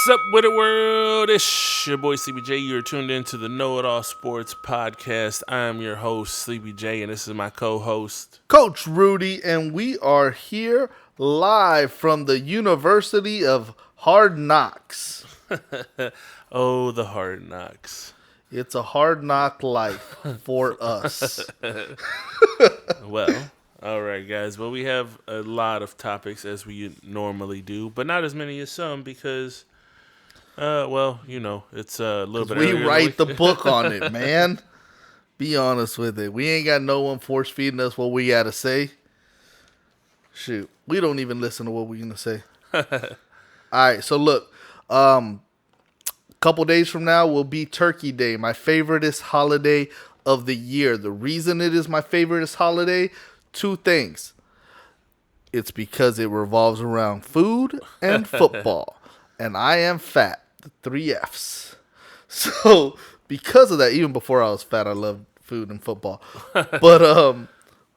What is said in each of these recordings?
What's up with the world? It's your boy Sleepy J. You're tuned into the Know It All Sports Podcast. I'm your host, Sleepy J, and this is my co-host, Coach Rudy, and we are here live from the University of Hard Knocks. Oh, the Hard Knocks. It's a hard knock life for us. Well, all right, guys. Well, we have a lot of topics as we normally do, but not as many as some because, it's a little bit We earlier in write the the week. book on it, man. Be honest with it. We ain't got no one force feeding us what we got to say. Shoot, we don't even listen to what we're going to say. All right, so look, couple days from now will be Turkey Day, my favoriteest holiday of the year. The reason it is my favoriteest holiday, two things. It's because it revolves around food and football. And I am fat. The 3 F's. So because of that, even before I was fat, I loved food and football. But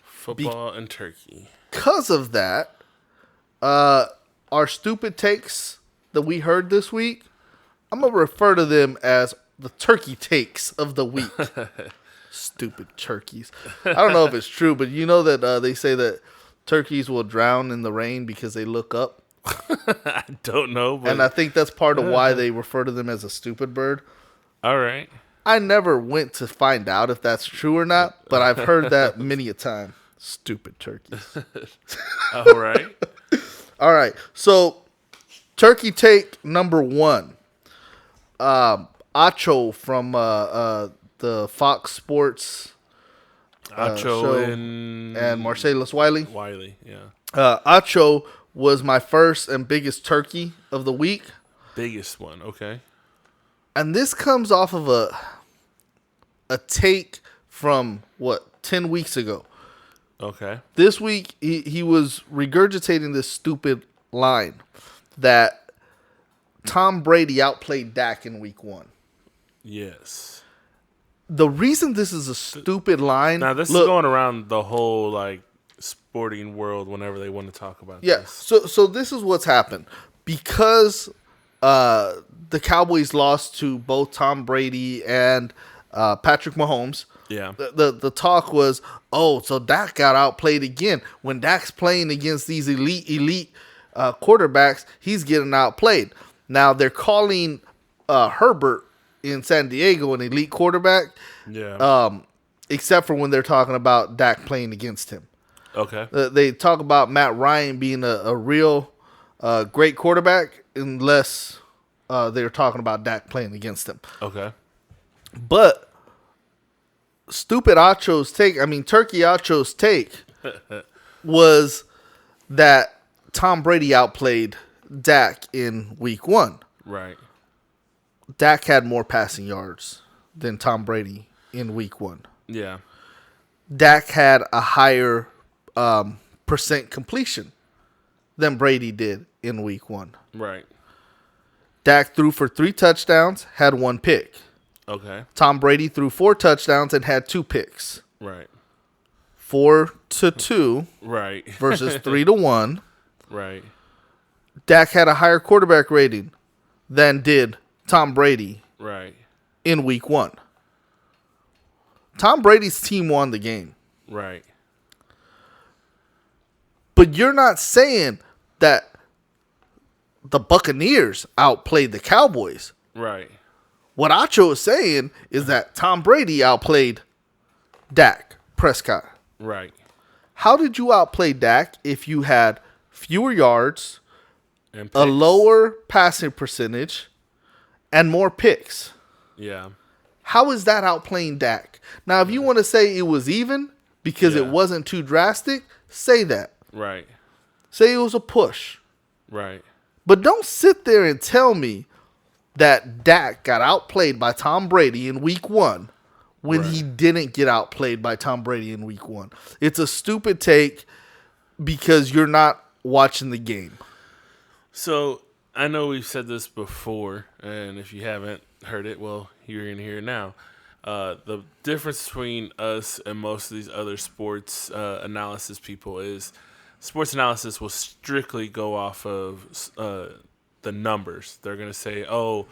Football and turkey. because of that, our stupid takes that we heard this week, I'm going to refer to them as the turkey takes of the week. Stupid turkeys. I don't know if it's true, but you know that they say that turkeys will drown in the rain because they look up. I don't know, but And I think that's part of why they refer to them as a stupid bird. all right. I never went to find out if that's true or not, but I've heard that many a time. Stupid turkeys. All right. All right. So, turkey take number 1. Acho from the Fox Sports Acho show and Marcellus Wiley. yeah. Acho was my first and biggest turkey of the week. Biggest one, okay. And this comes off of a take from, 10 weeks ago. Okay. This week, he was regurgitating this stupid line that Tom Brady outplayed Dak in week 1. Yes. The reason this is a stupid line... Now, this is going around the whole, sporting world whenever they want to talk about this. So this is what's happened. Because the Cowboys lost to both Tom Brady and Patrick Mahomes... Yeah. The talk was, so Dak got outplayed again. When Dak's playing against these elite quarterbacks, he's getting outplayed. Now they're calling Herbert in San Diego an elite quarterback. Yeah. Except for when they're talking about Dak playing against him. Okay. They talk about Matt Ryan being a real great quarterback unless they're talking about Dak playing against him. Okay. But stupid Acho's take, Turkey Acho's take was that Tom Brady outplayed Dak in week 1. Right. Dak had more passing yards than Tom Brady in week 1. Yeah. Dak had a higher percent completion than Brady did in week 1. Right. Dak threw for 3 touchdowns, had 1 pick. Okay. Tom Brady threw 4 touchdowns and had 2 picks. Right. 4-2 Right. versus 3-1. Right. Dak had a higher quarterback rating than did Tom Brady Right. in week 1. Tom Brady's team won the game. Right. But you're not saying that the Buccaneers outplayed the Cowboys. Right. What Acho is saying is that Tom Brady outplayed Dak Prescott. Right. How did you outplay Dak if you had fewer yards, And a picks. lower passing percentage, and more picks? Yeah. How is that outplaying Dak? Now, if you want to say it was even because it Yeah. wasn't too drastic, say that. Right. Say it was a push. Right. But don't sit there and tell me that Dak got outplayed by Tom Brady in week 1 when he didn't get outplayed by Tom Brady in week 1. It's a stupid take because you're not watching the game. So I know we've said this before, and if you haven't heard it, well, you're going to hear it now. The difference between us and most of these other sports analysis people is sports analysis will strictly go off of the the numbers. They're going to say, oh,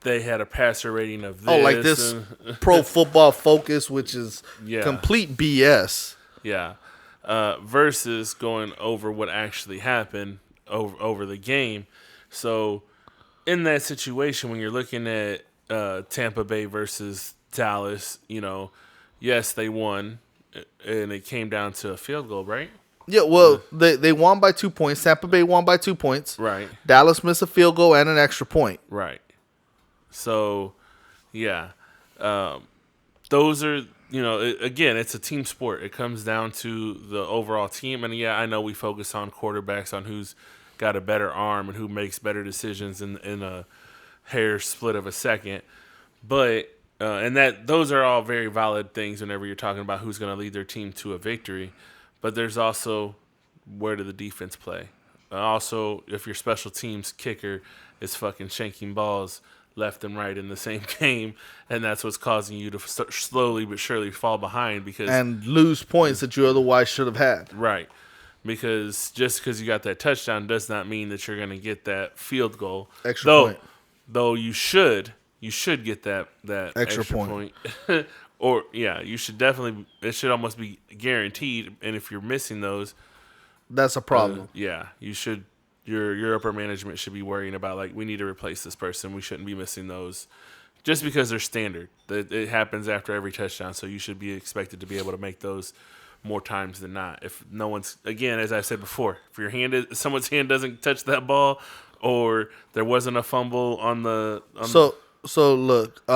they had a passer rating of this. Oh, like this Pro Football Focus, which is complete BS. Yeah. Versus going over what actually happened over the game. So in that situation, when you're looking at Tampa Bay versus Dallas, yes, they won, and it came down to a field goal, right? Yeah, well, they won by 2 points. Tampa Bay won by 2 points. Right. Dallas missed a field goal and an extra point. Right. So, yeah. Those are, again, it's a team sport. It comes down to the overall team. And, yeah, I know we focus on quarterbacks, on who's got a better arm and who makes better decisions in a hair split of a second. But, those are all very valid things whenever you're talking about who's going to lead their team to a victory. But there's also, where did the defense play? Also, if your special teams kicker is fucking shanking balls left and right in the same game, and that's what's causing you to slowly but surely fall behind and lose points that you otherwise should have had. Right. Because just because you got that touchdown does not mean that you're going to get that field goal. Extra point. Though you should get that extra point. Or, yeah, you should definitely – it should almost be guaranteed. And if you're missing those – that's a problem. Yeah, you should – your upper management should be worrying about, like, we need to replace this person. We shouldn't be missing those just because they're standard. It happens after every touchdown, so you should be expected to be able to make those more times than not. If no one's – again, as I said before, if someone's hand doesn't touch that ball or there wasn't a fumble on the So, look –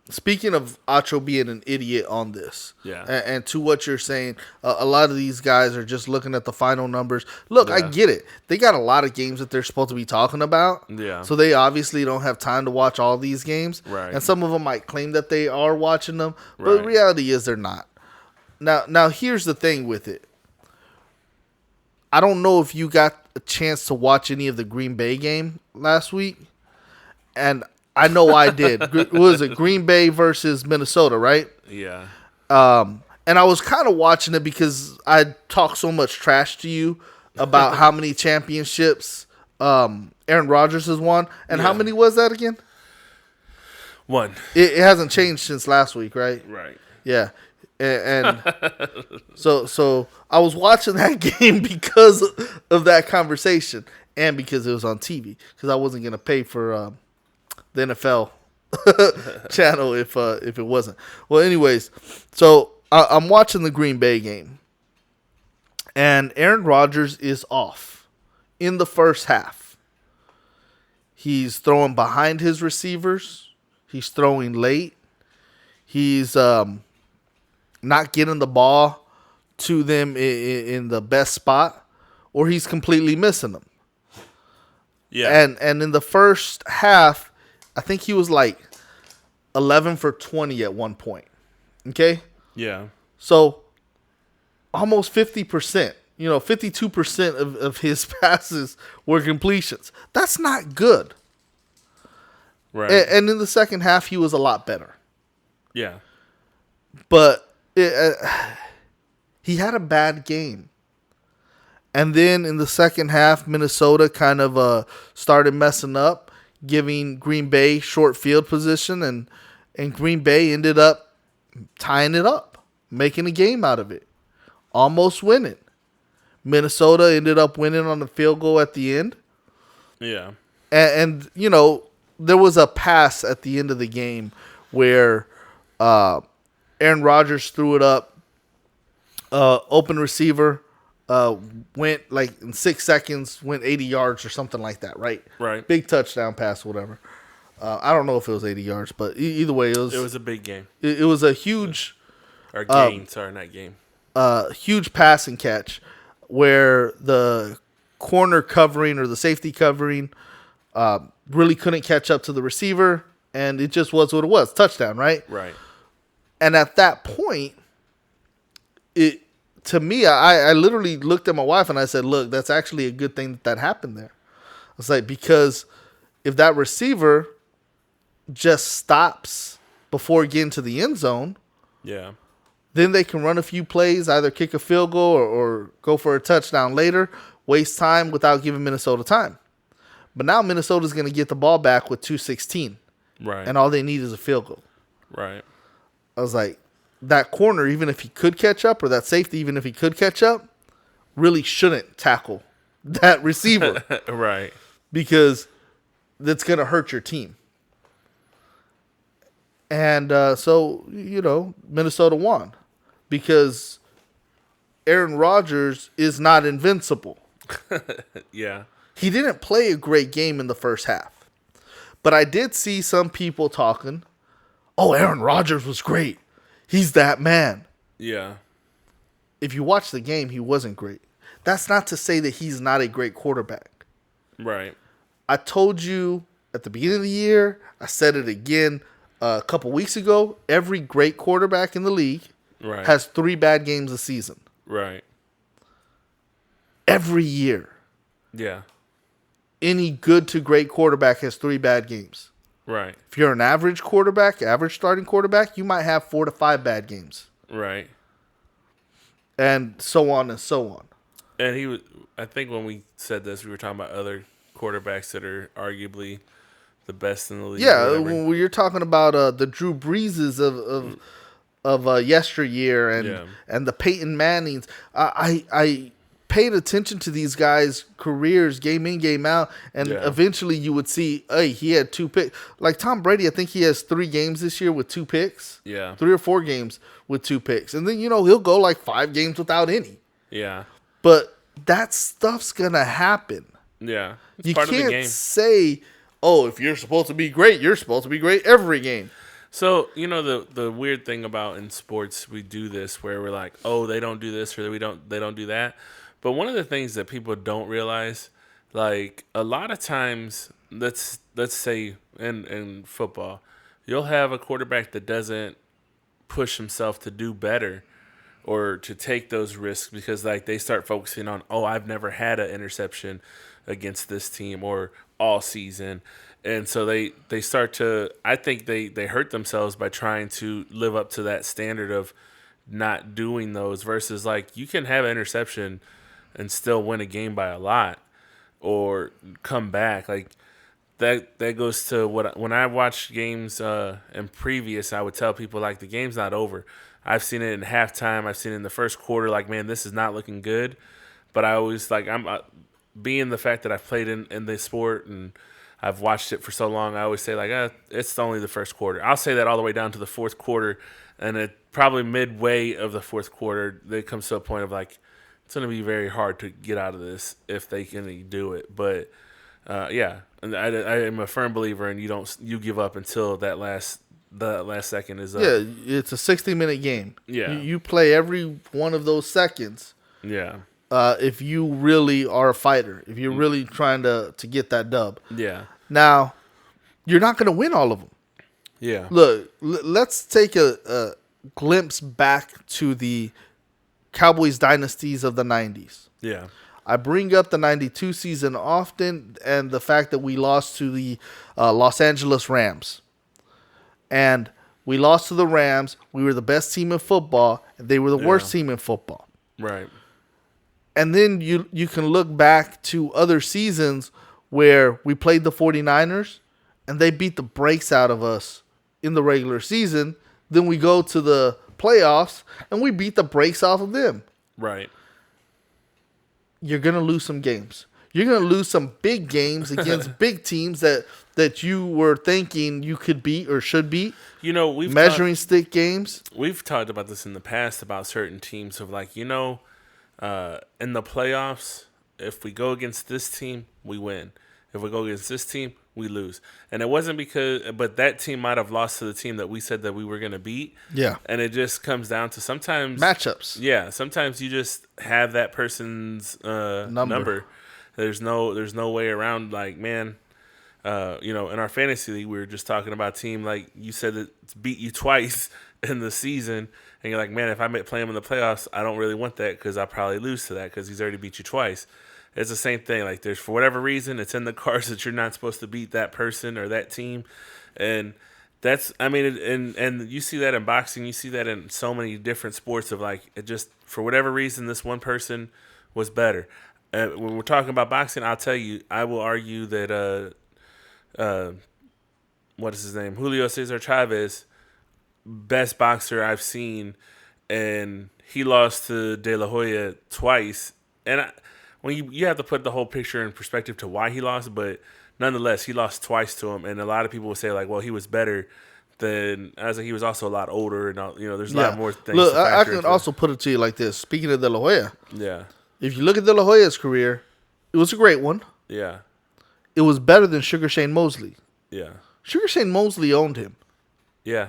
speaking of Acho being an idiot on this, and to what you're saying, a lot of these guys are just looking at the final numbers. Look, I get it. They got a lot of games that they're supposed to be talking about. Yeah. So they obviously don't have time to watch all these games. Right. And some of them might claim that they are watching them, but the reality is they're not. Now here's the thing with it. I don't know if you got a chance to watch any of the Green Bay game last week, and I know I did. What was it? Green Bay versus Minnesota, right? Yeah. And I was kind of watching it because I talked so much trash to you about how many championships Aaron Rodgers has won. And how many was that again? 1. It hasn't changed since last week, right? Right. Yeah. And so I was watching that game because of that conversation and because it was on TV, because I wasn't going to pay for the NFL channel if it wasn't. Well, anyways, so I'm watching the Green Bay game, and Aaron Rodgers is off in the first half. He's throwing behind his receivers. He's throwing late. He's not getting the ball to them in the best spot, or he's completely missing them. Yeah. And in the first half, I think he was like 11 for 20 at one point. Okay? Yeah. So almost 50%, 52% of his passes were completions. That's not good. Right. And in the second half, he was a lot better. Yeah. But he had a bad game. And then in the second half, Minnesota kind of started messing up, giving Green Bay short field position, and Green Bay ended up tying it up, making a game out of it, almost winning. Minnesota ended up winning on the field goal at the end. Yeah. And there was a pass at the end of the game where Aaron Rodgers threw it up, open receiver, went like in 6 seconds, went 80 yards or something like that, right? Right. Big touchdown pass, whatever. I don't know if it was 80 yards, but either way, it was a big game. It was a huge, or gain, not game. Huge passing catch where the corner covering or the safety covering really couldn't catch up to the receiver, and it just was what it was, touchdown, right? Right. And at that point, to me, I literally looked at my wife and I said, look, that's actually a good thing that happened there. I was like, because if that receiver just stops before getting to the end zone, yeah, then they can run a few plays, either kick a field goal or go for a touchdown later, waste time without giving Minnesota time. But now Minnesota's going to get the ball back with 2:16, Right. and all they need is a field goal. Right. I was like, that corner, even if he could catch up, or that safety, even if he could catch up, really shouldn't tackle that receiver Right. because that's going to hurt your team. And so, Minnesota won because Aaron Rodgers is not invincible. Yeah. He didn't play a great game in the first half. But I did see some people talking, oh, Aaron Rodgers was great. He's that man. Yeah. If you watch the game, he wasn't great. That's not to say that he's not a great quarterback. Right. I told you at the beginning of the year, I said it again a couple weeks ago, every great quarterback in the league Right. has 3 bad games a season. Right. Every year. Yeah. Any good to great quarterback has 3 bad games. Right. If you're an average quarterback, average starting quarterback, you might have 4 to 5 bad games. Right. And so on and so on. And he was. I think when we said this, we were talking about other quarterbacks that are arguably the best in the league. Yeah, when you're talking about the Drew Breeses of yesteryear and the Peyton Mannings, I paid attention to these guys' careers, game in, game out, and eventually you would see, hey, he had 2 picks. Like Tom Brady, I think he has 3 games this year with 2 picks. Yeah. 3 or 4 games with 2 picks. And then, he'll go like 5 games without any. Yeah. But that stuff's going to happen. Yeah. It's You part of the can't game. say, oh, if you're supposed to be great, you're supposed to be great every game. So, the weird thing about in sports, we do this where we're like, oh, they don't do this or they don't do that. But one of the things that people don't realize, like a lot of times, let's say in football, you'll have a quarterback that doesn't push himself to do better or to take those risks because like they start focusing on, oh, I've never had an interception against this team or all season. And so they start to, I think they hurt themselves by trying to live up to that standard of not doing those versus like you can have an interception and still win a game by a lot or come back. Like that goes to when I watch games in previous, I would tell people like the game's not over. I've seen it in halftime. I've seen it in the first quarter. Like, man, this is not looking good. But I always like I'm being the fact that I've played in this sport and I've watched it for so long. I always say like, it's only the first quarter. I'll say that all the way down to the fourth quarter, and it probably midway of the fourth quarter, it comes to a point of like it's going to be very hard to get out of this if they can do it. But yeah, and I am a firm believer in you give up until the last second is up. Yeah, it's a 60-minute game. Yeah. You play every one of those seconds. Yeah. If you really are a fighter, if you're really trying to get that dub. Yeah. Now, you're not going to win all of them. Yeah. Look, let's take a glimpse back to the Cowboys Dynasties of the 90s. Yeah. I bring up the 92 season often and the fact that we lost to the Los Angeles Rams. And we lost to the Rams. We were the best team in football, and they were the worst team in football. Right. And then you can look back to other seasons where we played the 49ers, and they beat the brakes out of us in the regular season. Then we go to the playoffs, and we beat the brakes off of them. Right. You're going to lose some games. You're going to lose some big games against big teams that you were thinking you could beat or should beat. We've measuring stick games. We've talked about this in the past about certain teams of like, in the playoffs, if we go against this team, we win. If we go against this team, we lose. And it wasn't but that team might have lost to the team that we said that we were going to beat. Yeah. And it just comes down to sometimes matchups. Yeah. Sometimes you just have that person's number. There's no way around. Like, man, in our fantasy league, we were just talking about a team like you said that beat you twice in the season, and you're like, man, if I play him in the playoffs, I don't really want that because I'll probably lose to that because he's already beat you twice. It's the same thing. Like, there's for whatever reason, it's in the cards that you're not supposed to beat that person or that team, and that's, I mean, and you see that in boxing, you see that in so many different sports of like, it just for whatever reason, this one person was better. when we're talking about boxing, I'll tell you, I will argue that what is his name? Julio Cesar Chavez, best boxer I've seen, and he lost to De La Hoya twice. And when you have to put the whole picture in perspective to why he lost, but nonetheless, he lost twice to him. And a lot of people will say like, well, he was better than. I was like, he was also a lot older, and there's a lot more things. Look, to I factor can into. also put it to you like this. Speaking of De La Hoya, Yeah, if you look at De La Hoya's career, it was a great one. yeah, It was better than Sugar Shane Mosley. yeah, Sugar Shane Mosley owned him. yeah.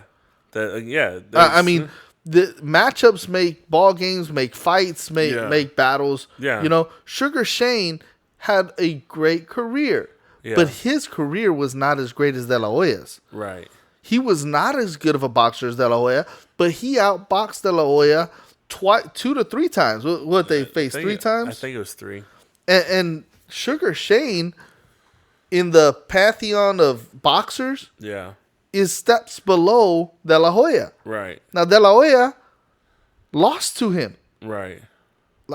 Yeah. I mean, the matchups make ball games, make fights, make battles. Yeah. Sugar Shane had a great career, Yeah. but his career was not as great as De La Hoya's. Right. He was not as good of a boxer as De La Hoya, but he outboxed De La Hoya 2 to 3 times. What they faced 3 times? I think it was 3. And Sugar Shane, in the pantheon of boxers, Yeah. is steps below De La Hoya. Right. Now, De La Hoya lost to him Right.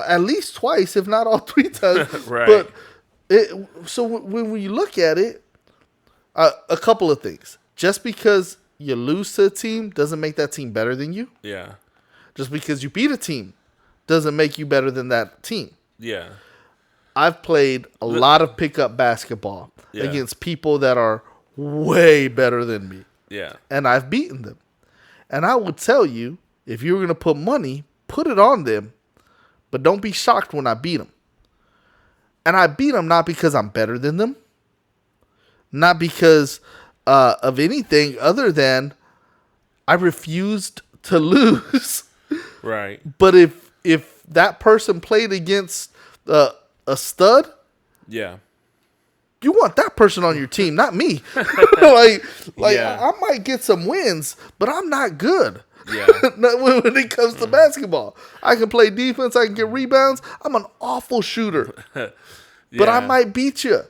at least twice, if not all 3 times. Right. But so when we look at it, a couple of things. Just because you lose to a team doesn't make that team better than you. Yeah. Just because you beat a team doesn't make you better than that team. Yeah. I've played a lot of pickup basketball Yeah. against people that are way better than me. Yeah. And I've beaten them. And I would tell you, if you were going to put money, put it on them, but don't be shocked when I beat them. And I beat them not because I'm better than them, not because of anything other than I refused to lose. Right. But if that person played against a stud, Yeah. you want that person on your team, not me. like Yeah. I might get some wins, but I'm not good. Yeah. when it comes to basketball, I can play defense, I can get rebounds. I'm an awful shooter, but I might beat you.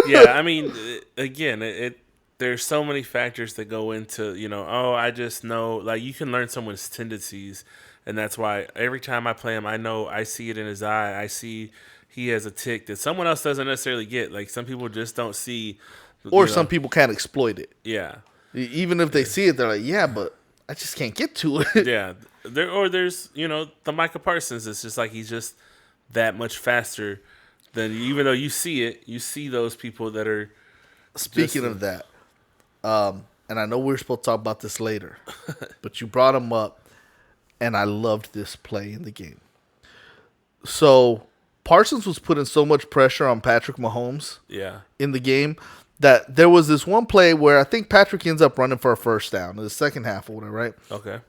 Yeah. I mean, again, there's so many factors that go into, I just know, like, you can learn someone's tendencies, and that's why every time I play him, I see it in his eye. I see he has a tick that someone else doesn't necessarily get. Like, some people just don't see. Or some people can't exploit it. Yeah. Even if they see it, they're like, yeah, but I just can't get to it. Yeah. There's, the Micah Parsons. It's just like he's just that much faster than, even though you see it, you see those people that are. Speaking of that, and I know we're supposed to talk about this later, but you brought him up, and I loved this play in the game. So Parsons was putting so much pressure on Patrick Mahomes in the game that there was this one play where I think Patrick ends up running for a first down in the second half or whatever, right? Okay.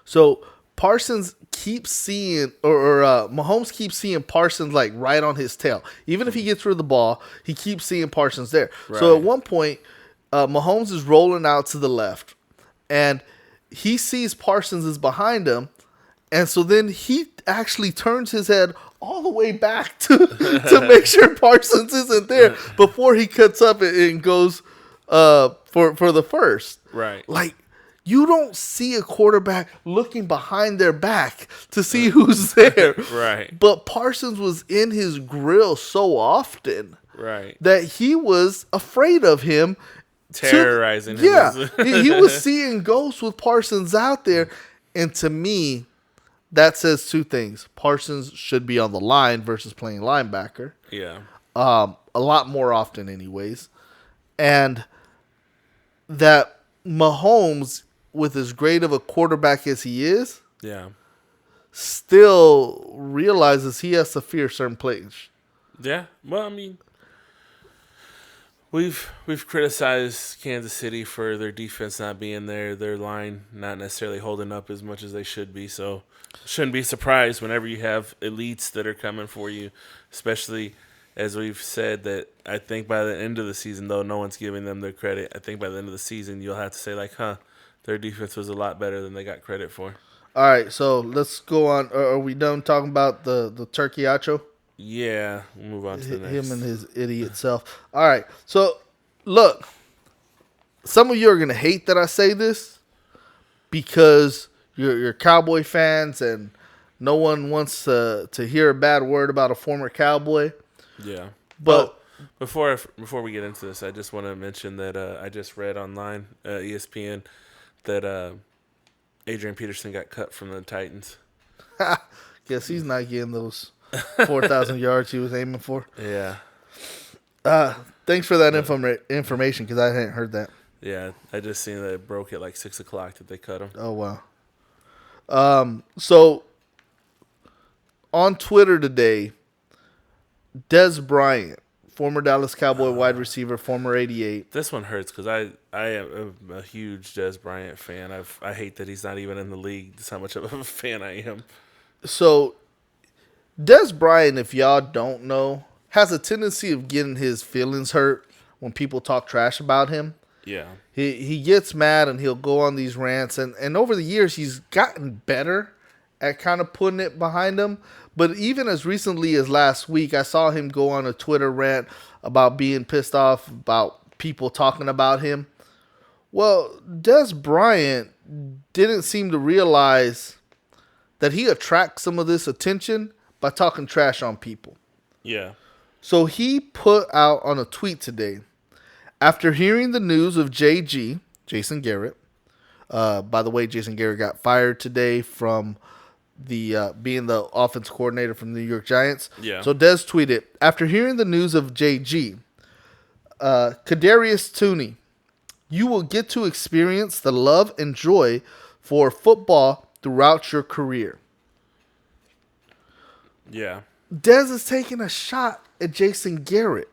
So Parsons keeps seeing, or Mahomes keeps seeing Parsons like right on his tail. Even if he gets rid of the ball, he keeps seeing Parsons there. Right. So at one point, Mahomes is rolling out to the left, and he sees Parsons is behind him, and so then he actually turns his head all the way back to make sure Parsons isn't there before he cuts up and goes for the first. Right. Like, you don't see a quarterback looking behind their back to see who's there. Right. But Parsons was in his grill so often that he was afraid of him. Terrorizing him. Yeah. he was seeing ghosts with Parsons out there. And to me, that says 2 things. Parsons should be on the line versus playing linebacker. Yeah. A lot more often anyways. And that Mahomes, with as great of a quarterback as he is, still realizes he has to fear certain plays. Yeah. Well, I mean, we've criticized Kansas City for their defense not being there, their line not necessarily holding up as much as they should be. So shouldn't be surprised whenever you have elites that are coming for you, especially as we've said that I think by the end of the season, though no one's giving them their credit, I think by the end of the season you'll have to say like, their defense was a lot better than they got credit for. All right, so let's go on. Are we done talking about the turkey acho? Yeah, we'll move on to the next. Him and his idiot self. All right, so look, some of you are going to hate that I say this because you're Cowboy fans and No one wants to hear a bad word about a former Cowboy. Yeah. But before we get into this, I just want to mention that I just read online, ESPN, that Adrian Peterson got cut from the Titans. guess he's not getting those 4,000 yards he was aiming for. Yeah. Thanks for that information because I hadn't heard that. Yeah, I just seen that it broke at like 6 o'clock that they cut him. Oh, wow. So on Twitter today, Dez Bryant, former Dallas Cowboy wide receiver, former 88. This one hurts because I am a huge Dez Bryant fan. I hate that he's not even in the league. That's how much of a fan I am. So Dez Bryant, if y'all don't know, has a tendency of getting his feelings hurt when people talk trash about him. Yeah. He gets mad and he'll go on these rants. And over the years, he's gotten better at kind of putting it behind him. But even as recently as last week, I saw him go on a Twitter rant about being pissed off about people talking about him. Well, Dez Bryant didn't seem to realize that he attracts some of this attention by talking trash on people. Yeah. So he put out on a tweet today, after hearing the news of JG, Jason Garrett, by the way, Jason Garrett got fired today from the being the offense coordinator from the New York Giants. Yeah. So Dez tweeted, after hearing the news of JG, Kadarius Toney, you will get to experience the love and joy for football throughout your career. Yeah. Dez is taking a shot at Jason Garrett.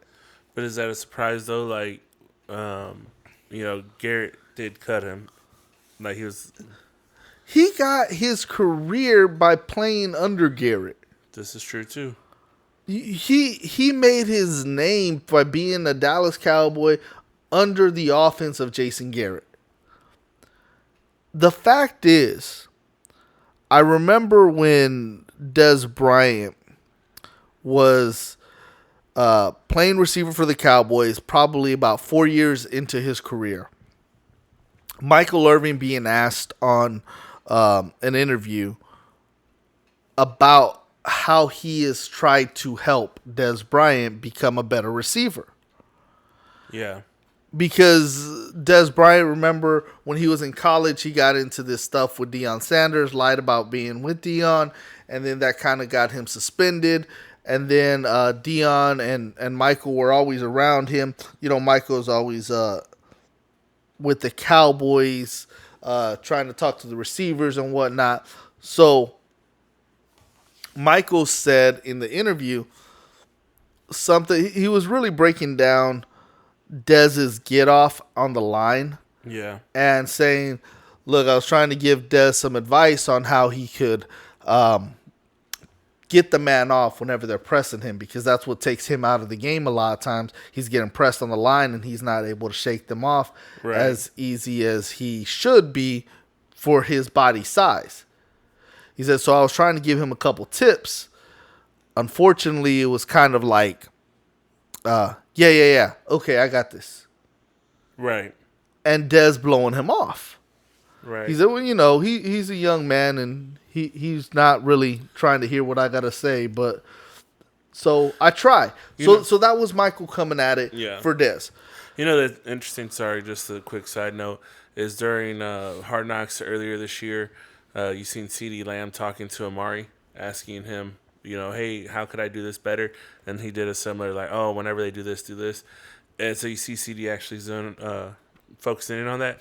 But is that a surprise though? Like, Garrett did cut him. Like He got his career by playing under Garrett. This is true too. He made his name by being a Dallas Cowboy under the offense of Jason Garrett. The fact is, I remember when Dez Bryant was playing receiver for the Cowboys, probably about 4 years into his career. Michael Irvin being asked on an interview about how he has tried to help Dez Bryant become a better receiver. Yeah. Because Dez Bryant, remember, when he was in college, he got into this stuff with Deion Sanders, lied about being with Deion, and then that kind of got him suspended. And then Deion and Michael were always around him. You know, Michael's always with the Cowboys, trying to talk to the receivers and whatnot. So Michael said in the interview something, he was really breaking down Dez's get off on the line. Yeah. And saying, look, I was trying to give Dez some advice on how he could get the man off whenever they're pressing him, because that's what takes him out of the game a lot of times. He's getting pressed on the line and he's not able to shake them off as easy as he should be for his body size. He said, so I was trying to give him a couple tips. Unfortunately, it was kind of like, yeah. Okay, I got this. Right. And Dez blowing him off. Right. He said, well, he's a young man and he's not really trying to hear what I got to say, but so I try. So that was Michael coming at it for Dez. You know, that's interesting, sorry, just a quick side note, is during Hard Knocks earlier this year, you seen CeeDee Lamb talking to Amari, asking him, hey, how could I do this better? And he did a similar, like, oh, whenever they do this, do this. And so you see CD actually focusing in on that.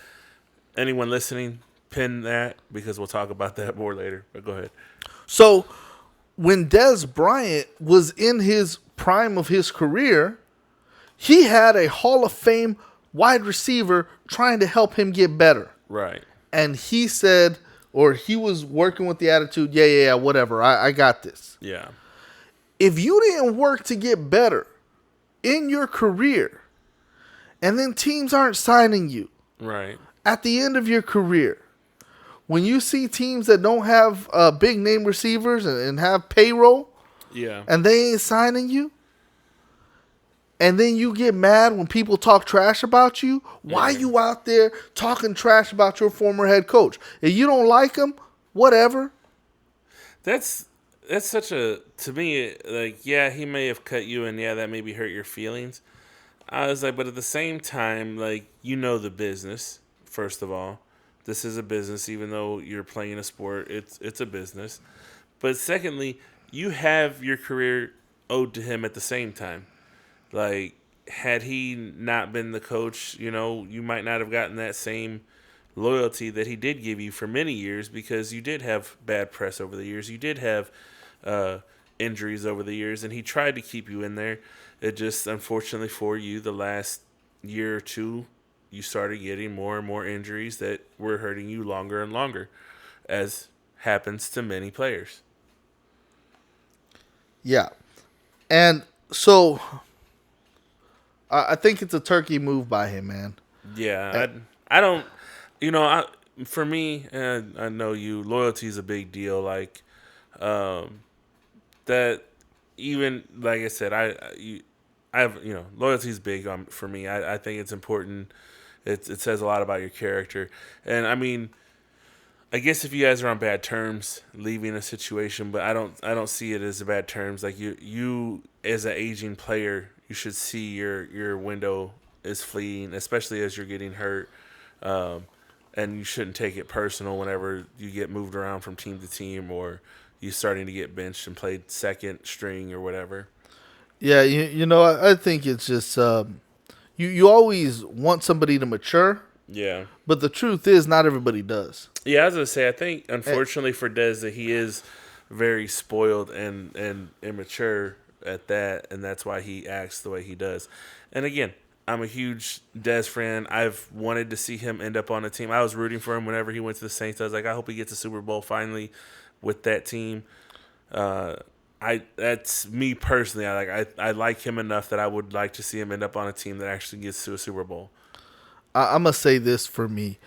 Anyone listening, pin that, because we'll talk about that more later. But go ahead. So when Dez Bryant was in his prime of his career, he had a Hall of Fame wide receiver trying to help him get better. Right. And he said, or he was working with the attitude, yeah, whatever, I got this. Yeah. If you didn't work to get better in your career, and then teams aren't signing you. Right. At the end of your career, when you see teams that don't have big name receivers and have payroll, and they ain't signing you, and then you get mad when people talk trash about you, why you out there talking trash about your former head coach? If you don't like him, whatever. That's such a, to me, like, yeah, he may have cut you, and yeah, that maybe hurt your feelings. I was like, but at the same time, like, you know the business. First of all, this is a business, even though you're playing a sport. It's a business. But secondly, you have your career owed to him at the same time. Like, had he not been the coach, you might not have gotten that same loyalty that he did give you for many years, because you did have bad press over the years. You did have uh, injuries over the years, and he tried to keep you in there. It just, unfortunately for you, the last year or two, you started getting more and more injuries that were hurting you longer and longer, as happens to many players. Yeah. And so I think it's a turkey move by him, man. Uh, Yeah, I don't, for me, and I know you, loyalty is a big deal. Like, um, that, even like I said, I have, loyalty is big for me. I think it's important. It says a lot about your character, and I mean, I guess if you guys are on bad terms, leaving a situation, but I don't see it as a bad terms. Like, you as an aging player, you should see your window is fleeting, especially as you're getting hurt. Um, and you shouldn't take it personal whenever you get moved around from team to team, or you starting to get benched and played second string or whatever. yeah, I think it's just you always want somebody to mature, Yeah. but the truth is not everybody does. Yeah, I was gonna say, I think Eh, unfortunately for Dez, that he is very spoiled and immature at that, and that's why he acts the way he does. And again, I'm a huge Dez fan. I've wanted to see him end up on a team. I was rooting for him whenever he went to the Saints. I was like, I hope he gets a Super Bowl finally with that team. Uh, I That's me personally. I like him enough that I would like to see him end up on a team that actually gets to a Super Bowl. I'm gonna say this for me.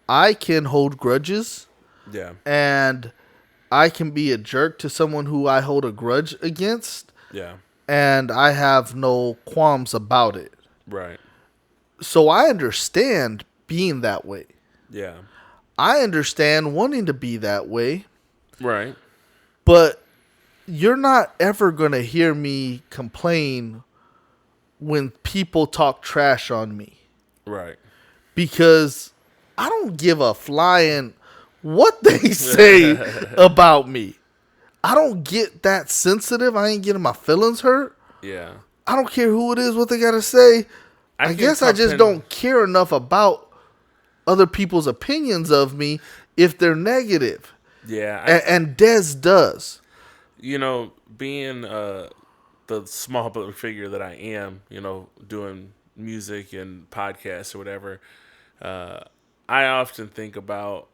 I can hold grudges, Yeah, and I can be a jerk to someone who I hold a grudge against, yeah, and I have no qualms about it. right, So I understand being that way. yeah, I understand wanting to be that way, right, but you're not ever going to hear me complain when people talk trash on me, right. because I don't give a flying what they say about me. I don't get that sensitive. I ain't getting my feelings hurt. Yeah. I don't care who it is, what they got to say. I I can guess I just comprehend. don't care enough about other people's opinions of me if they're negative. Yeah, And Dez does. being the small public figure that I am, doing music and podcasts or whatever, uh, I often think about.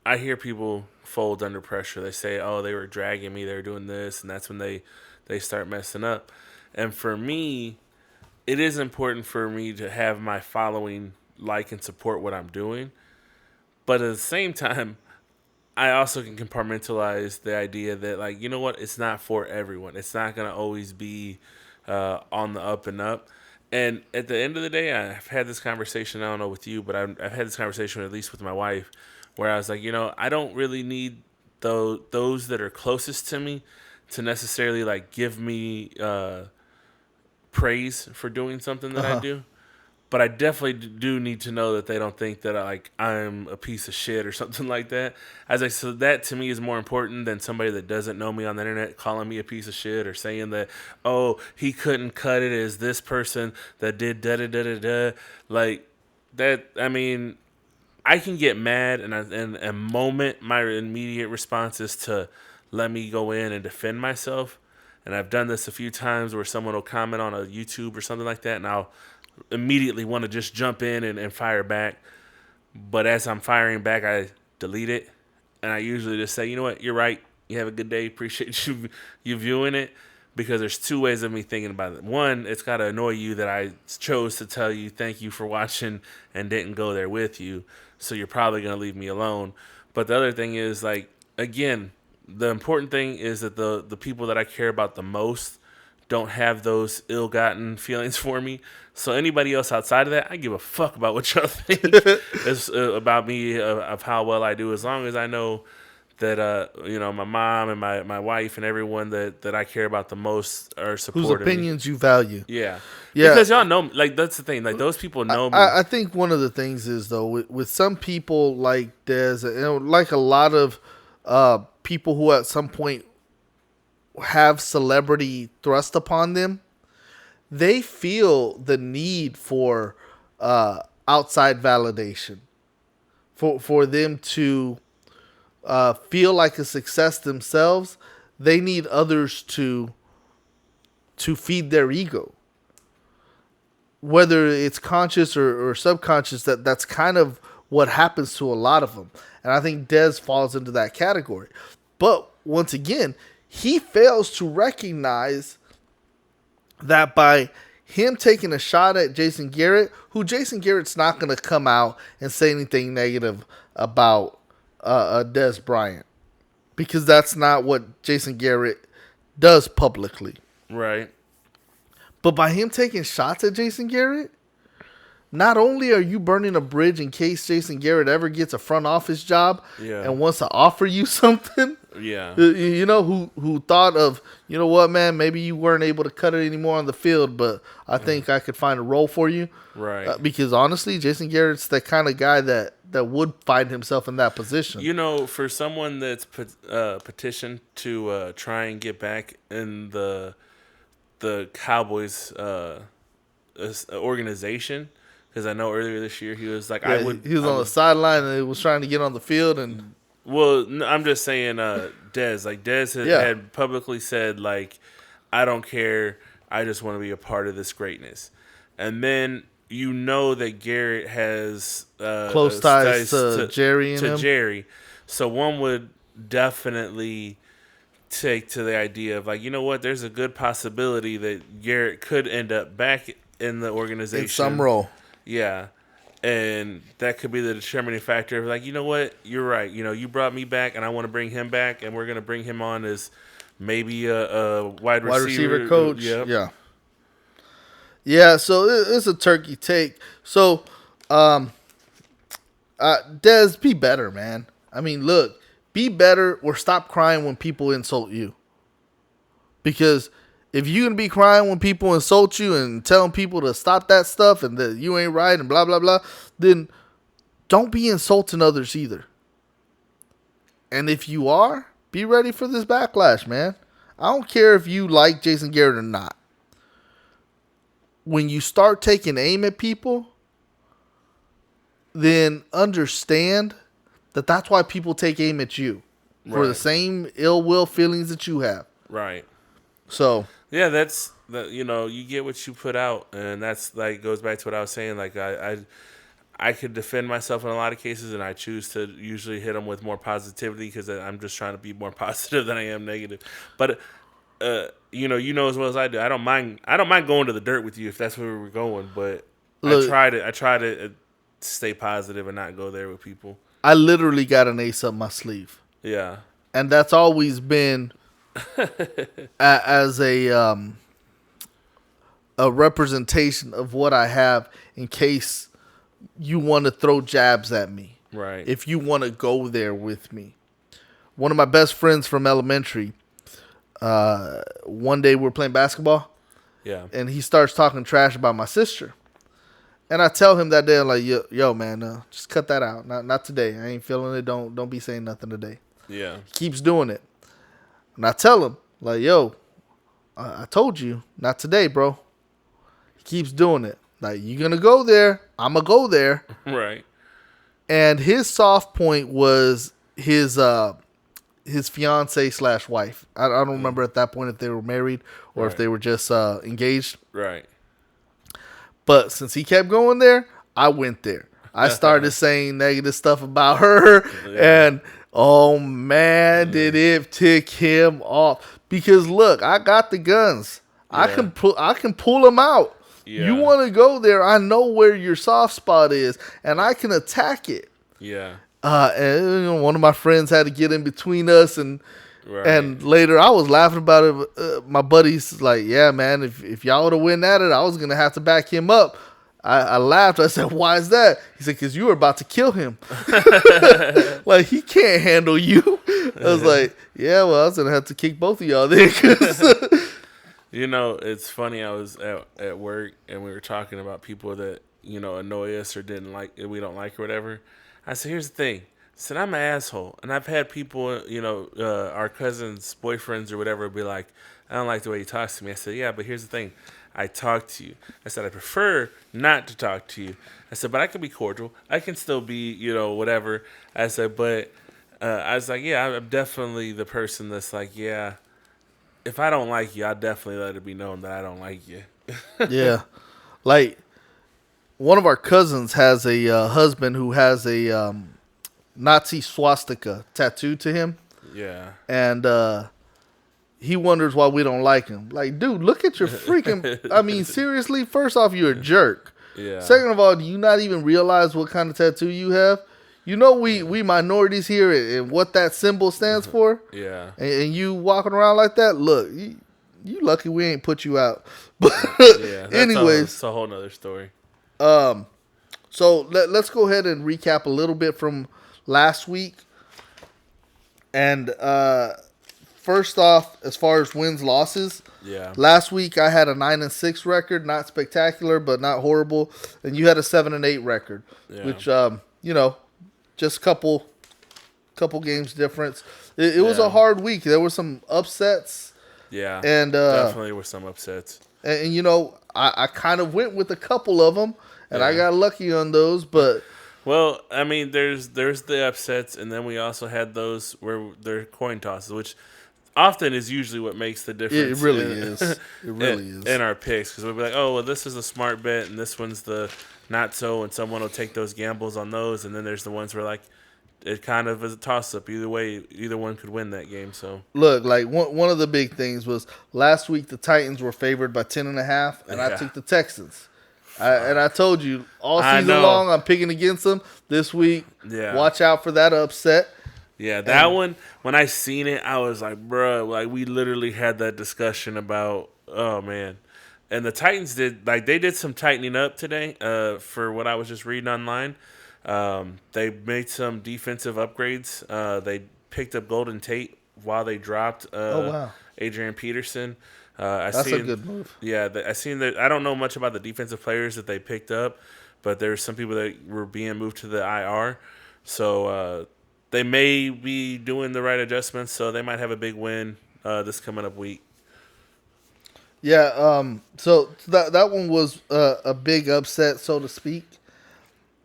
I hear people fold under pressure. They say, "Oh, they were dragging me. They were doing this," and that's when they start messing up. And for me, it is important for me to have my following like and support what I'm doing. But at the same time, I also can compartmentalize the idea that, like, you know what, it's not for everyone. It's not gonna always be on the up and up. And at the end of the day, I've had this conversation. I don't know with you, but I've had this conversation at least with my wife, where I was like, I don't really need those that are closest to me to necessarily like give me praise for doing something Uh that I huh. do. But I definitely do need to know that they don't think that I'm a piece of shit or something like that. As I said, that to me is more important than somebody that doesn't know me on the internet calling me a piece of shit, or saying that, oh, he couldn't cut it as this person that did da da da da da. Like that. I mean, I can get mad, and in a moment, my immediate response is to let me go in and defend myself. And I've done this a few times where someone will comment on a YouTube or something like that, and I'll immediately want to just jump in and fire back. But as I'm firing back, I delete it, and I usually just say, you know what, you're right. You have a good day. Appreciate you viewing it. Because there's two ways of me thinking about it. One, it's got to annoy you that I chose to tell you thank you for watching and didn't go there with you. So you're probably going to leave me alone. But the other thing is, like, again, the important thing is that the people that I care about the most don't have those ill-gotten feelings for me. So anybody else outside of that, I give a fuck about what y'all think about me, of how well I do, as long as I know my mom and my wife and everyone that I care about the most are Whose supporting me. opinions you value. Yeah. Yeah. Because y'all know, like, that's the thing. Like, those people know me. I think one of the things is, though, with some people like Dez, like a lot of people who at some point have celebrity thrust upon them, they feel the need for outside validation, for them to feel like a success themselves. They need others to feed their ego, whether it's conscious or subconscious. That's kind of what happens to a lot of them, and I think Dez falls into that category. But once again, he fails to recognize that by him taking a shot at Jason Garrett, who Jason Garrett's not going to come out and say anything negative about Dez Bryant, because that's not what Jason Garrett does publicly. Right. But by him taking shots at Jason Garrett, not only are you burning a bridge in case Jason Garrett ever gets a front office job and wants to offer you something. Yeah. Who thought of, you know what, man, maybe you weren't able to cut it anymore on the field, but I think I could find a role for you. Right. Because honestly, Jason Garrett's the kind of guy that would find himself in that position. For someone that's petitioned to try and get back in the Cowboys organization, because I know earlier this year he was like, he was on the sideline and he was trying to get on the field. And well, I'm just saying, Dez. Like, Dez had publicly said, like, I don't care, I just want to be a part of this greatness. And then that Garrett has close ties to Jerry and him. Jerry. So one would definitely take to the idea of, like, you know what, there's a good possibility that Garrett could end up back in the organization. In some role. Yeah. And that could be the determining factor of, like, you know what, you're right. You brought me back and I want to bring him back, and we're going to bring him on as maybe a wide receiver coach. Yep. Yeah. Yeah, so it's a turkey take. So, Dez, be better, man. I mean, look, be better or stop crying when people insult you. Because if you're going to be crying when people insult you and telling people to stop that stuff and that you ain't right and blah, blah, blah, then don't be insulting others either. And if you are, be ready for this backlash, man. I don't care if you like Jason Garrett or not. When you start taking aim at people, then understand that that's why people take aim at you. For the same ill will feelings that you have. Right. So yeah, that's you get what you put out, and that's like goes back to what I was saying. Like I could defend myself in a lot of cases, and I choose to usually hit them with more positivity because I'm just trying to be more positive than I am negative. But you know as well as I do, I don't mind going to the dirt with you if that's where we're going. But look, I try to stay positive and not go there with people. I literally got an ace up my sleeve. Yeah, and that's always been. As a representation of what I have in case you want to throw jabs at me. Right. If you want to go there with me. One of my best friends from elementary, one day we were playing basketball. Yeah. And he starts talking trash about my sister. And I tell him that day, I'm like, yo man, just cut that out. Not today. I ain't feeling it. Don't be saying nothing today. Yeah. He keeps doing it. And I tell him, like, yo, I told you, not today, bro. He keeps doing it. Like, you going to go there, I'm going to go there. Right. And his soft point was his fiance/wife. I don't remember at that point if they were married or if they were just engaged. Right. But since he kept going there, I went there. I started saying negative stuff about her, and oh man, did it tick him off. Because look, I got the guns. Yeah. I can pull them out. Yeah. You want to go there, I know where your soft spot is, and I can attack it. Yeah. And one of my friends had to get in between us, and later I was laughing about it. My buddy's like, yeah, man, if y'all would have win at it, I was going to have to back him up. I laughed. I said, "Why is that?" He said, "Because you were about to kill him. Like, he can't handle you." I was like, "Yeah, well, I was gonna have to kick both of y'all then." You know, it's funny. I was at work and we were talking about people that annoy us or didn't like, we don't like or whatever. I said, "Here's the thing." I said, "I'm an asshole, and I've had people, our cousins' boyfriends or whatever, be like, 'I don't like the way he talks to me.'" I said, "Yeah, but here's the thing. I talk to you." I said, "I prefer not to talk to you." I said, "But I can be cordial. I can still be, whatever." I said, "But I was like, yeah, I'm definitely the person that's like, yeah, if I don't like you, I definitely let it be known that I don't like you." Yeah, like one of our cousins has a husband who has a Nazi swastika tattooed to him, Yeah. and he wonders why we don't like him. Like, dude, look at your freaking. I mean, seriously. First off, you're a jerk. Yeah. Second of all, do you not even realize what kind of tattoo you have? You know, we minorities here and what that symbol stands for. Yeah. And you walking around like that. Look, you lucky we ain't put you out. But Yeah. anyways, That's a whole nother story. So let's go ahead and recap a little bit from last week. And first off, as far as wins losses, Yeah. last week I had a 9-6 record, not spectacular but not horrible, and you had a 7-8 record, Yeah. which just couple games difference. It was Yeah. a hard week. There were some upsets. Yeah. And definitely were some upsets. And I kind of went with a couple of them, and I Yeah. got lucky on those, but. Well, I mean, there's the upsets, and then we also had those where they're coin tosses, which often is usually what makes the difference. It really is. It really is. In our picks, because we'll be like, "Oh, well, this is a smart bet, and this one's the not so," and someone will take those gambles on those, and then there's the ones where like it kind of is a toss up. Either way, either one could win that game. So look, like one of the big things was last week the Titans were favored by 10.5, and I Yeah. took the Texans. I told you all I season know. long I'm picking against them. This week, Yeah. watch out for that upset. yeah, that one when I seen it, I was like, "Bruh," like we literally had that discussion about, oh man. And the Titans they did some tightening up today. For what I was just reading online, they made some defensive upgrades. They picked up Golden Tate while they dropped Oh wow, Adrian Peterson. that's a good move. Yeah, I seen that. I don't know much about the defensive players that they picked up, but there's some people that were being moved to the IR. So they may be doing the right adjustments. So they might have a big win this coming up week. Yeah, so that one was a big upset, so to speak.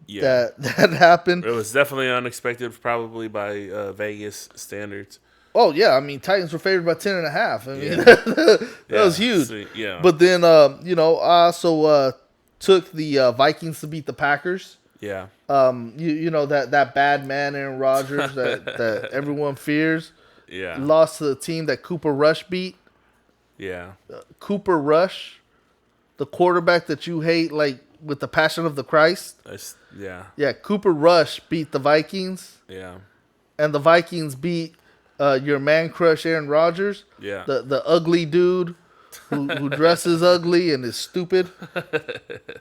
Yeah, That happened. it was definitely unexpected, probably by Vegas standards. Oh yeah, I mean Titans were favored by 10.5. I mean Yeah. that was huge. So, yeah, But then I also took the Vikings to beat the Packers. yeah, You know that bad man Aaron Rodgers that everyone fears yeah, lost to the team that Cooper Rush beat. yeah, Cooper Rush, the quarterback that you hate like with the passion of the Christ. yeah, Yeah, Cooper Rush beat the Vikings, yeah, and the Vikings beat your man crush Aaron Rodgers. yeah. The ugly dude who dresses ugly and is stupid.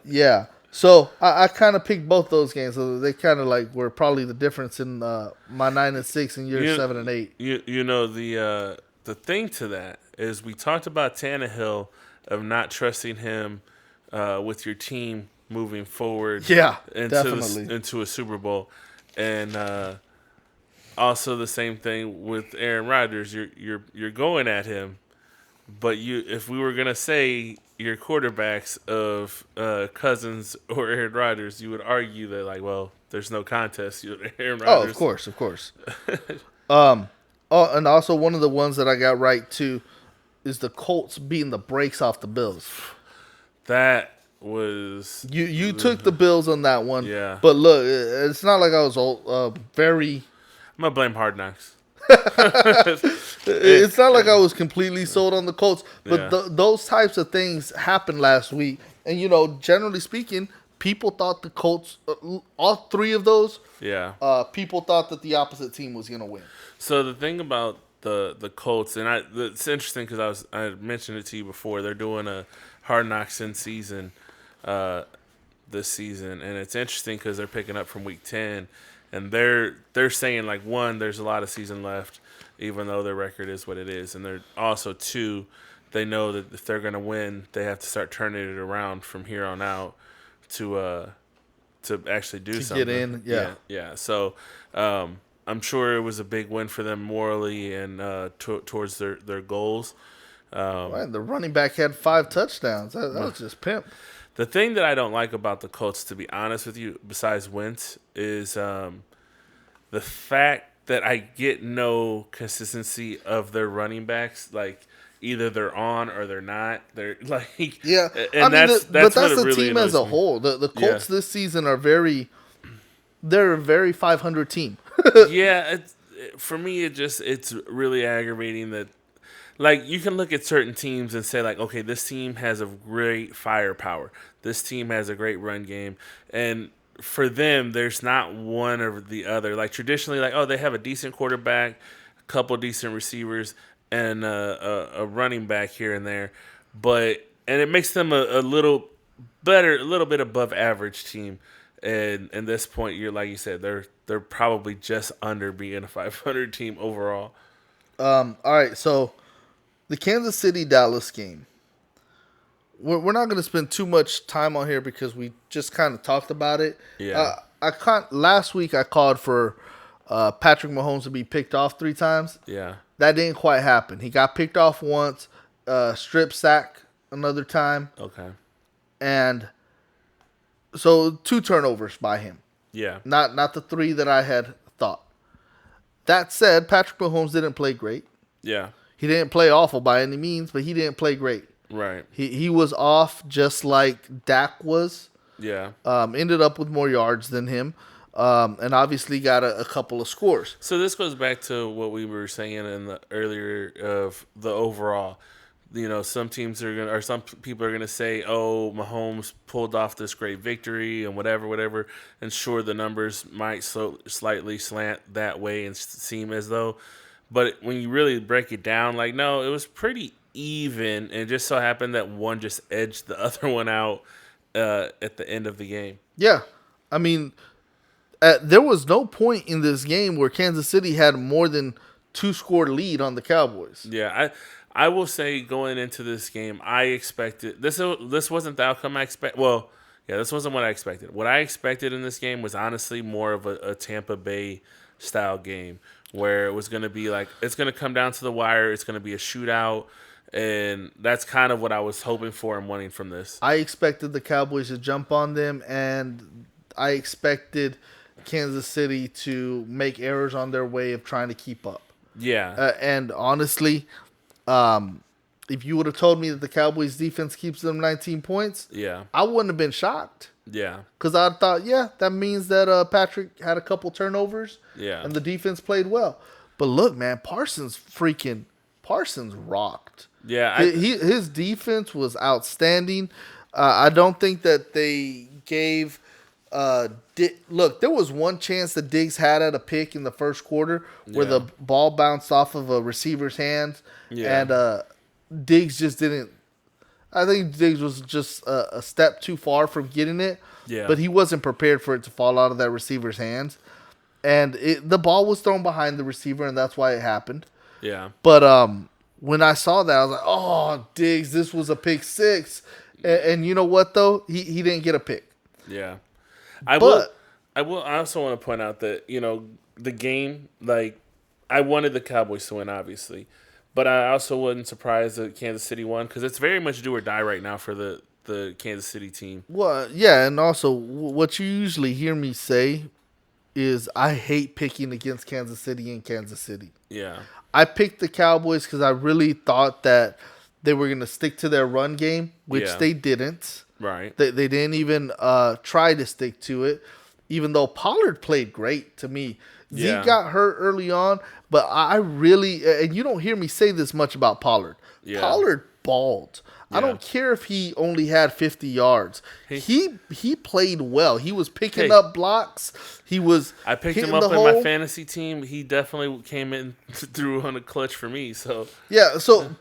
Yeah. So I kind of picked both those games. So they kind of like were probably the difference in my 9-6 and your 7-8. You know the thing to that is we talked about Tannehill of not trusting him with your team moving forward. Yeah, into definitely. into a Super Bowl, and also the same thing with Aaron Rodgers. You're going at him, but if we were gonna say your quarterbacks of Cousins or Aaron Rodgers, you would argue that like, well, there's no contest. Aaron Rodgers. Oh, of course. And also one of the ones that I got right too is the Colts beating the brakes off the Bills. That was You took the Bills on that one. Yeah. But look, it's not like I was very. I'm gonna blame Hard Knocks. It's not like I was completely sold on the Colts, but Yeah. those types of things happened last week. And, generally speaking, people thought the Colts, all three of those, Yeah. people thought that the opposite team was going to win. So the thing about the Colts, and it's interesting because I mentioned it to you before. They're doing a Hard Knocks in season. this season, and it's interesting because they're picking up from week 10, and they're saying like one, there's a lot of season left, even though their record is what it is, and they're also two, they know that if they're gonna win, they have to start turning it around from here on out to actually do something. Get in, yeah. So I'm sure it was a big win for them morally and towards their goals. Right, the running back had 5 touchdowns. That was just pimp. The thing that I don't like about the Colts, to be honest with you, besides Wentz, is the fact that I get no consistency of their running backs. Like, either they're on or they're not. They're like, yeah. And that's the really team as a me. whole. The Colts this season are they're a very 500 team. Yeah, for me, it's really aggravating that. Like, you can look at certain teams and say, like, okay, this team has a great firepower. This team has a great run game. And for them, there's not one or the other. Like, traditionally, like, oh, they have a decent quarterback, a couple decent receivers, and a running back here and there. And it makes them a little better, a little bit above average team. And at this point, you're like you said, they're probably just under being a 500 team overall. All right, so the Kansas City-Dallas game. We're not going to spend too much time on here because we just kind of talked about it. Yeah. Last week I called for Patrick Mahomes to be picked off 3 times. Yeah. That didn't quite happen. He got picked off once, strip sack another time. Okay. And so 2 turnovers by him. Yeah. Not the 3 that I had thought. That said, Patrick Mahomes didn't play great. Yeah. He didn't play awful by any means, but he didn't play great. Right. He was off just like Dak was. Yeah. Ended up with more yards than him. And obviously got a couple of scores. So this goes back to what we were saying in the earlier of the overall. You know, some teams are gonna, or some people are gonna say, "Oh, Mahomes pulled off this great victory and whatever." And sure, the numbers might slightly slant that way and seem as though, but when you really break it down, like, no, it was pretty even, and it just so happened that one just edged the other one out at the end of the game. Yeah, I mean, there was no point in this game where Kansas City had more than 2-score lead on the Cowboys. Yeah, I will say going into this game, I expected this wasn't the outcome I expected. Well, yeah, this wasn't what I expected. What I expected in this game was honestly more of a Tampa Bay style game where it was going to be like, it's going to come down to the wire. It's going to be a shootout. And that's kind of what I was hoping for and wanting from this. I expected the Cowboys to jump on them, and I expected Kansas City to make errors on their way of trying to keep up. Yeah. And honestly, if you would have told me that the Cowboys defense keeps them 19 points, yeah, I wouldn't have been shocked. Yeah. Because I thought, yeah, that means that Patrick had a couple turnovers. Yeah. And the defense played well. But look, man, Parsons rocked. Yeah. His defense was outstanding. I don't think that they gave... look, there was one chance that Diggs had at a pick in the first quarter where the ball bounced off of a receiver's hands. Yeah. And Diggs just didn't... I think Diggs was just a step too far from getting it. Yeah. But he wasn't prepared for it to fall out of that receiver's hands. And the ball was thrown behind the receiver, and that's why it happened. Yeah. But when I saw that, I was like, oh, Diggs, this was a pick 6. And you know what, though? He didn't get a pick. Yeah. I also want to point out that, you know, the game, like, I wanted the Cowboys to win, obviously. But I also wasn't surprised that Kansas City won because it's very much do or die right now for the Kansas City team. Well, yeah, and also what you usually hear me say is I hate picking against Kansas City in Kansas City. Yeah. I picked the Cowboys because I really thought that they were going to stick to their run game, which they didn't. Right. They didn't even try to stick to it, even though Pollard played great to me. Zeke got hurt early on, but I really, and you don't hear me say this much about Pollard. Yeah. Pollard balled. Yeah. I don't care if he only had 50 yards. He played well. He was picking up blocks. I picked him up in my fantasy team. He definitely came in through on a clutch for me. So yeah, so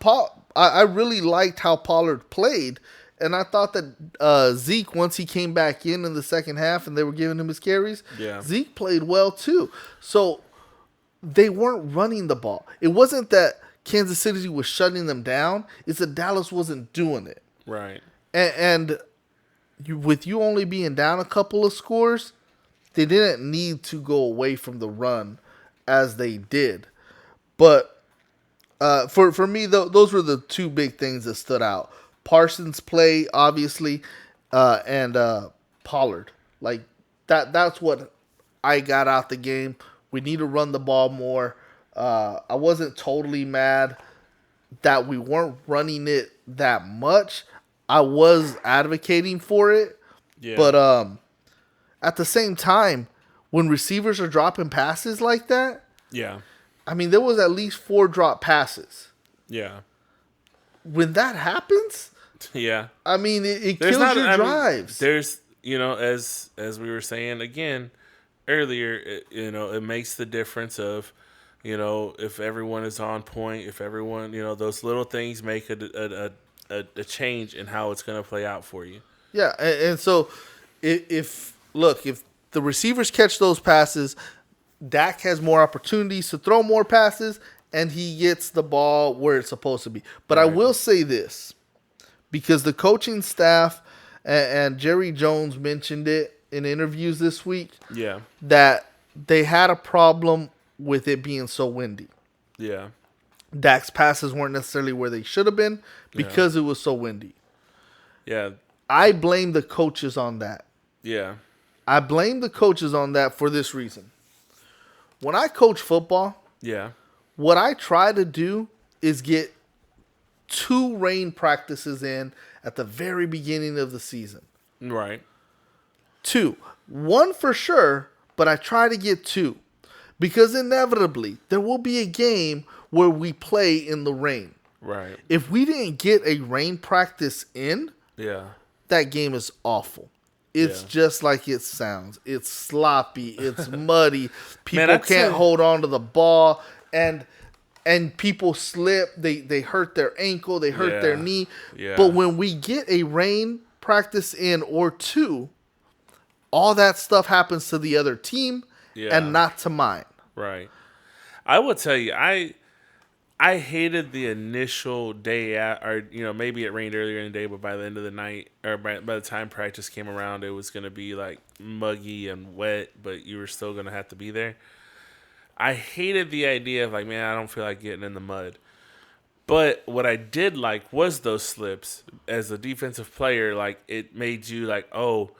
I really liked how Pollard played. And I thought that Zeke, once he came back in the second half and they were giving him his carries, Zeke played well too. So they weren't running the ball. It wasn't that Kansas City was shutting them down. It's that Dallas wasn't doing it. Right. And with you only being down a couple of scores, they didn't need to go away from the run as they did. But for me, those were the two big things that stood out. Parsons' play, obviously, and Pollard. Like that's what I got out the game. We need to run the ball more. I wasn't totally mad that we weren't running it that much. I was advocating for it. Yeah. But at the same time, when receivers are dropping passes like that, yeah. I mean, there was at least 4 drop passes. Yeah. When that happens, yeah. I mean, it kills your drives. There's, as we were saying again earlier, it makes the difference of, if everyone is on point, if everyone, those little things make a change in how it's going to play out for you. Yeah, and so if the receivers catch those passes, Dak has more opportunities to throw more passes, and he gets the ball where it's supposed to be. But right. I will say this, because the coaching staff and Jerry Jones mentioned it in interviews this week, that they had a problem with it being so windy. Yeah. Dak's passes weren't necessarily where they should have been because it was so windy. Yeah. I blame the coaches on that. Yeah. I blame the coaches on that for this reason. When I coach football, what I try to do is get 2 rain practices in at the very beginning of the season. Right. 2. 1 for sure, but I try to get 2. Because inevitably, there will be a game where we play in the rain. Right. If we didn't get a rain practice in, that game is awful. It's just like it sounds. It's sloppy. It's muddy. People can't hold on to the ball, and people slip. They hurt their ankle. They hurt their knee. Yeah. But when we get a rain practice in or 2, all that stuff happens to the other team and not to mine. Right. I will tell you, I hated the initial day or maybe it rained earlier in the day, but by the end of the night or by the time practice came around, it was going to be like muggy and wet, but you were still going to have to be there. I hated the idea of like, man, I don't feel like getting in the mud. But what I did like was those slips. As a defensive player, like it made you like, oh,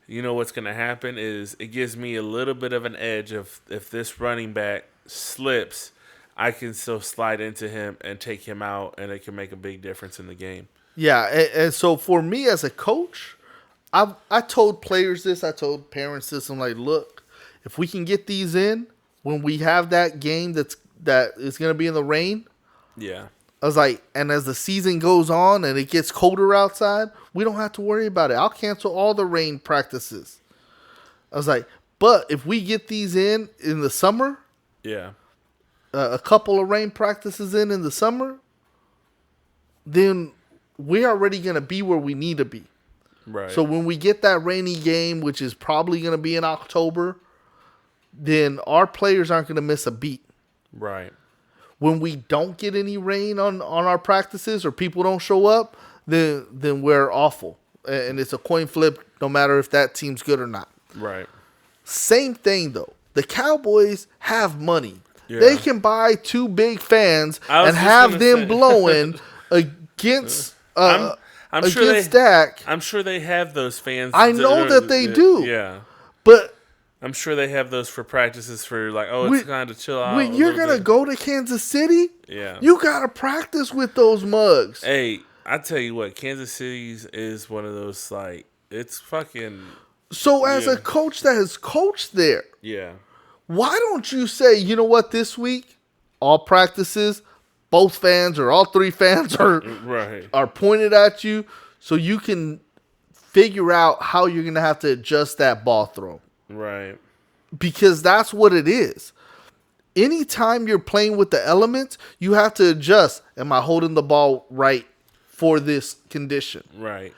what's going to happen is it gives me a little bit of an edge of if this running back slips, I can still slide into him and take him out, and it can make a big difference in the game. Yeah, and so for me as a coach, I told players this, I told parents this, I'm like, look, if we can get these in when we have that game that is going to be in the rain, I was like, and as the season goes on and it gets colder outside, we don't have to worry about it. I'll cancel all the rain practices. I was like, but if we get these in the summer, a couple of rain practices in the summer, then we're already going to be where we need to be. Right. So when we get that rainy game, which is probably going to be in October, then our players aren't going to miss a beat. Right. When we don't get any rain on our practices or people don't show up, then we're awful. And it's a coin flip no matter if that team's good or not. Right. Same thing, though. The Cowboys have money. Yeah. They can buy 2 big fans and have them blowing against I'm sure against Dak. I'm sure they have those fans. I know that they do. Yeah. But I'm sure they have those for practices for like, it's kind of chill out. When you're going to go to Kansas City, yeah, you got to practice with those mugs. Hey, I tell you what, Kansas City is one of those, like, it's fucking... So as a coach that has coached there, why don't you say, you know what, this week, all practices, both fans or all 3 fans are pointed at you so you can figure out how you're going to have to adjust that ball throw. Right. Because that's what it is. Anytime you're playing with the elements, you have to adjust. Am I holding the ball right for this condition. Right.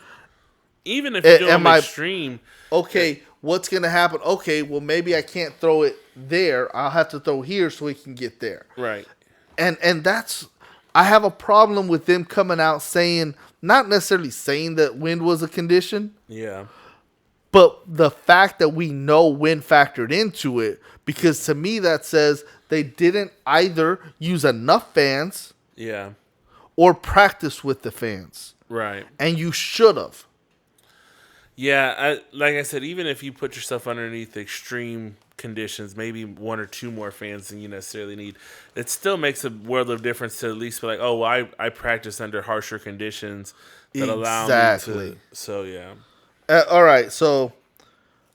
Even if you do them extreme. Okay, what's going to happen? Okay, well, maybe I can't throw it there. I'll have to throw here so it can get there. Right. And that's, I have a problem with them coming out saying, not necessarily saying that wind was a condition. Yeah. But the fact that we know wind factored into it, because to me that says they didn't either use enough fans. Yeah. Or practice with the fans. Right. And you should have. Yeah, like I said, even if you put yourself underneath extreme conditions, maybe one or two more fans than you necessarily need, it still makes a world of difference to at least be like, oh, well, I practice under harsher conditions that allow me to. So, yeah. All right, so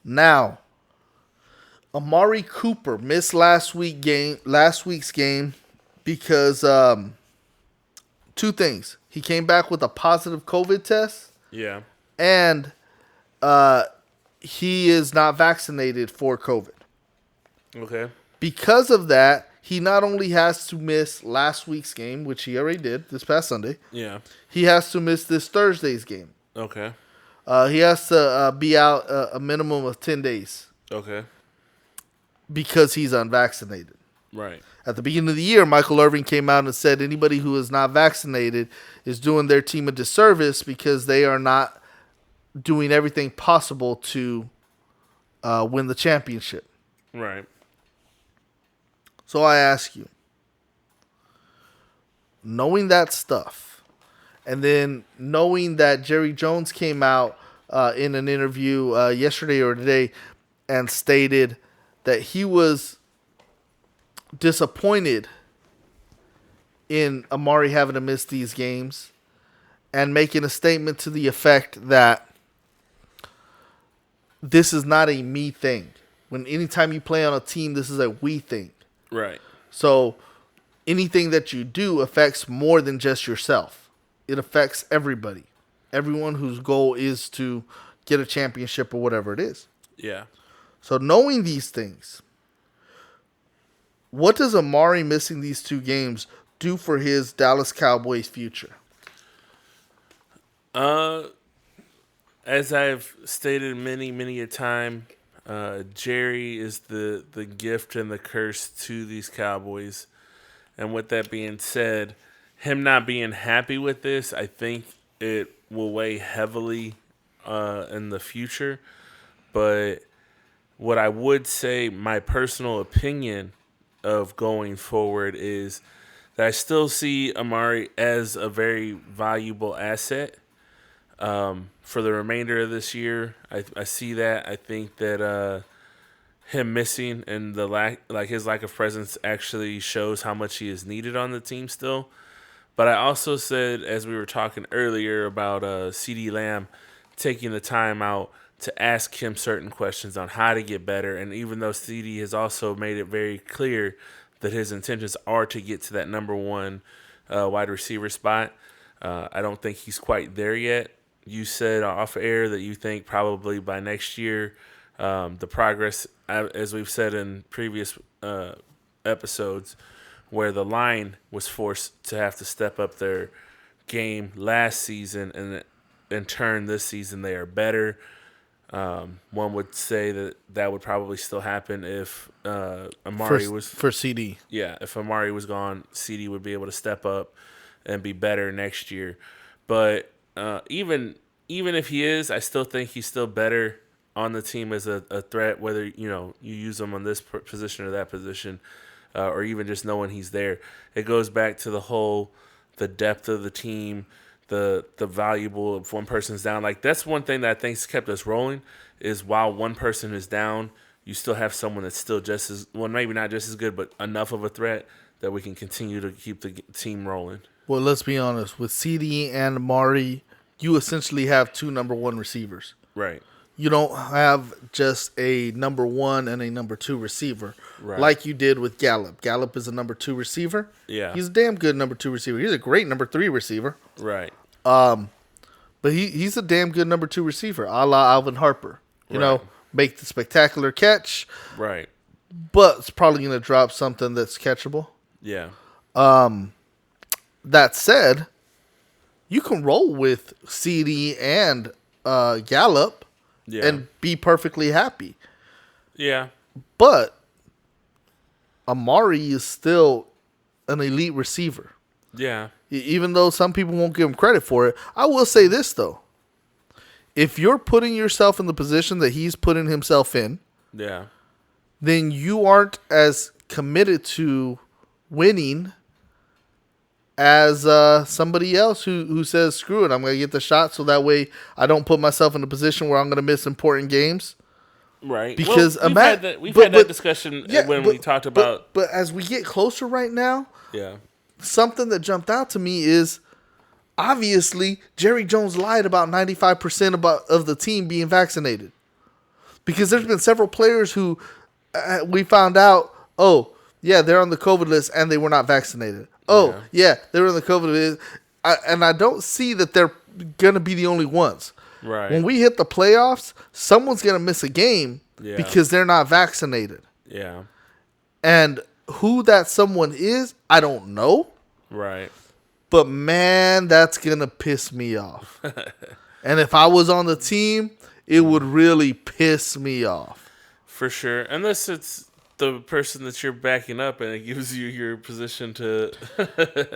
now Amari Cooper missed last week's game because two things. He came back with a positive COVID test. Yeah. And he is not vaccinated for COVID. Okay. Because of that, he not only has to miss last week's game, which he already did this past Sunday. Yeah. He has to miss this Thursday's game. Okay. He has to be out a minimum of 10 days. Okay. Because he's unvaccinated. Right. At the beginning of the year, Michael Irvin came out and said anybody who is not vaccinated is doing their team a disservice because they are not doing everything possible to win the championship. Right. So I ask you, knowing that stuff, and then knowing that Jerry Jones came out in an interview yesterday or today and stated that he was disappointed in Amari having to miss these games and making a statement to the effect that this is not a me thing. When anytime you play on a team, this is a we thing. Right. So anything that you do affects more than just yourself. It affects everybody. Everyone whose goal is to get a championship or whatever it is. Yeah. So knowing these things, what does Amari missing these two games do for his Dallas Cowboys future? As I've stated many a time, Jerry is the gift and the curse to these Cowboys. And with that being said, him not being happy with this, I think it will weigh heavily in the future. But what I would say, my personal opinion of going forward is that I still see Amari as a very valuable asset for the remainder of this year. I see that. I think that him missing and his lack of presence actually shows how much he is needed on the team still. But I also said, as we were talking earlier about CeeDee Lamb taking the time out to ask him certain questions on how to get better. And even though CeeDee has also made it very clear that his intentions are to get to that number one wide receiver spot, I don't think he's quite there yet. You said off air that you think probably by next year, the progress, as we've said in previous episodes, where the line was forced to have to step up their game last season, and in turn this season they are better. One would say that would probably still happen if Amari was for CeeDee. Yeah, if Amari was gone, CeeDee would be able to step up and be better next year. But even if he is, I still think he's still better on the team as a threat. Whether you use him on this position or that position, or even just knowing he's there, it goes back to the depth of the team. The valuable if one person's down. Like, that's one thing that I think's kept us rolling, is while one person is down, you still have someone that's still just as, well, maybe not just as good, but enough of a threat that we can continue to keep the team rolling. Well, let's be honest. With CeeDee and Amari, you essentially have two number one receivers. Right. You don't have just a number one and a number two receiver, right, like you did with Gallup. Gallup is a number two receiver. Yeah. He's a damn good number two receiver. He's a great number three receiver. Right. But he's a damn good number two receiver, a la Alvin Harper. You know, make the spectacular catch. Right. But it's probably going to drop something that's catchable. Yeah. That said, you can roll with CD and Gallup Yeah. and be perfectly happy. Yeah. But Amari is still an elite receiver. Yeah. Even though some people won't give him credit for it. I will say this, though. If you're putting yourself in the position that he's putting himself in, Yeah. then you aren't as committed to winning as somebody else who says, screw it, I'm going to get the shot so that way I don't put myself in a position where I'm going to miss important games. Right. Because we've had that discussion when we talked about. But as we get closer right now, Yeah. something that jumped out to me is obviously Jerry Jones lied about 95% of the team being vaccinated. Because there's been several players who we found out, oh, yeah, they're on the COVID list and they were not vaccinated. Oh, yeah, they were on the COVID list. And I don't see that they're going to be the only ones. Right. When we hit the playoffs, someone's going to miss a game because they're not vaccinated. Yeah. And who that someone is, I don't know. Right. But, man, that's going to piss me off. And if I was on the team, it would really piss me off. For sure. Unless it's the person that you're backing up and it gives you your position to...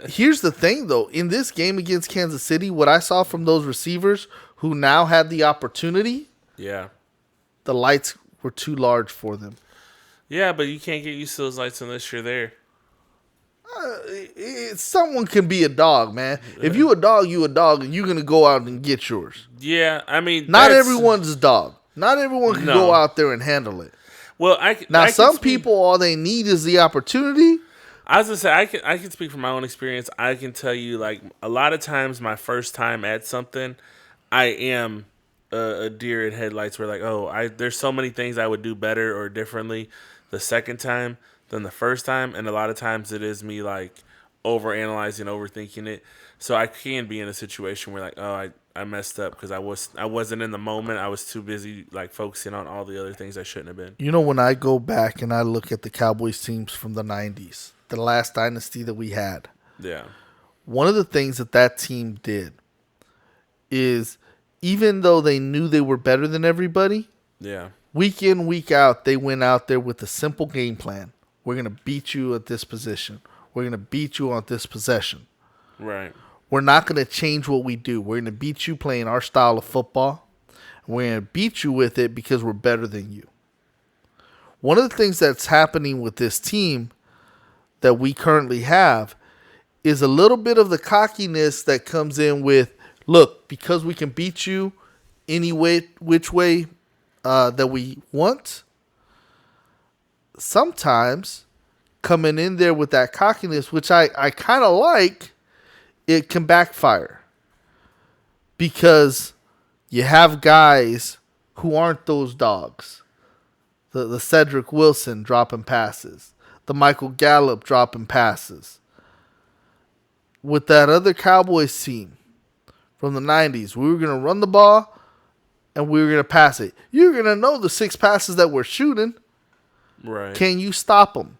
Here's the thing, though. In this game against Kansas City, what I saw from those receivers who now had the opportunity, yeah, the lights were too large for them. Yeah, but you can't get used to those lights unless you're there. Someone can be a dog, man. If you a dog, and you're going to go out and get yours. Yeah, I mean... Not everyone's a dog. Not everyone can go out there and handle it. Well, some people, all they need is the opportunity. I was going to say, I can speak from my own experience. I can tell you, like, a lot of times my first time at something, I am a deer in headlights where, like, there's so many things I would do better or differently the second time than the first time. And a lot of times it is me, like, overanalyzing, overthinking it. So I can be in a situation where, like, I messed up because I wasn't in the moment. I was too busy, like, focusing on all the other things I shouldn't have been. You know, when I go back and I look at the Cowboys teams from the 90s, the last dynasty that we had, one of the things that team did is, even though they knew they were better than everybody, week in, week out, they went out there with a simple game plan. We're going to beat you at this position. We're going to beat you on this possession. Right. We're not going to change what we do. We're going to beat you playing our style of football. We're going to beat you with it because we're better than you. One of the things that's happening with this team that we currently have is a little bit of the cockiness that comes in with, look, because we can beat you any way, which way that we want, sometimes coming in there with that cockiness, which I kind of like, it can backfire. Because you have guys who aren't those dogs. The Cedric Wilson dropping passes. The Michael Gallup dropping passes. With that other Cowboys team from the 90s, we were going to run the ball and we were going to pass it. You're going to know the 6 passes that we're shooting. Right. Can you stop them?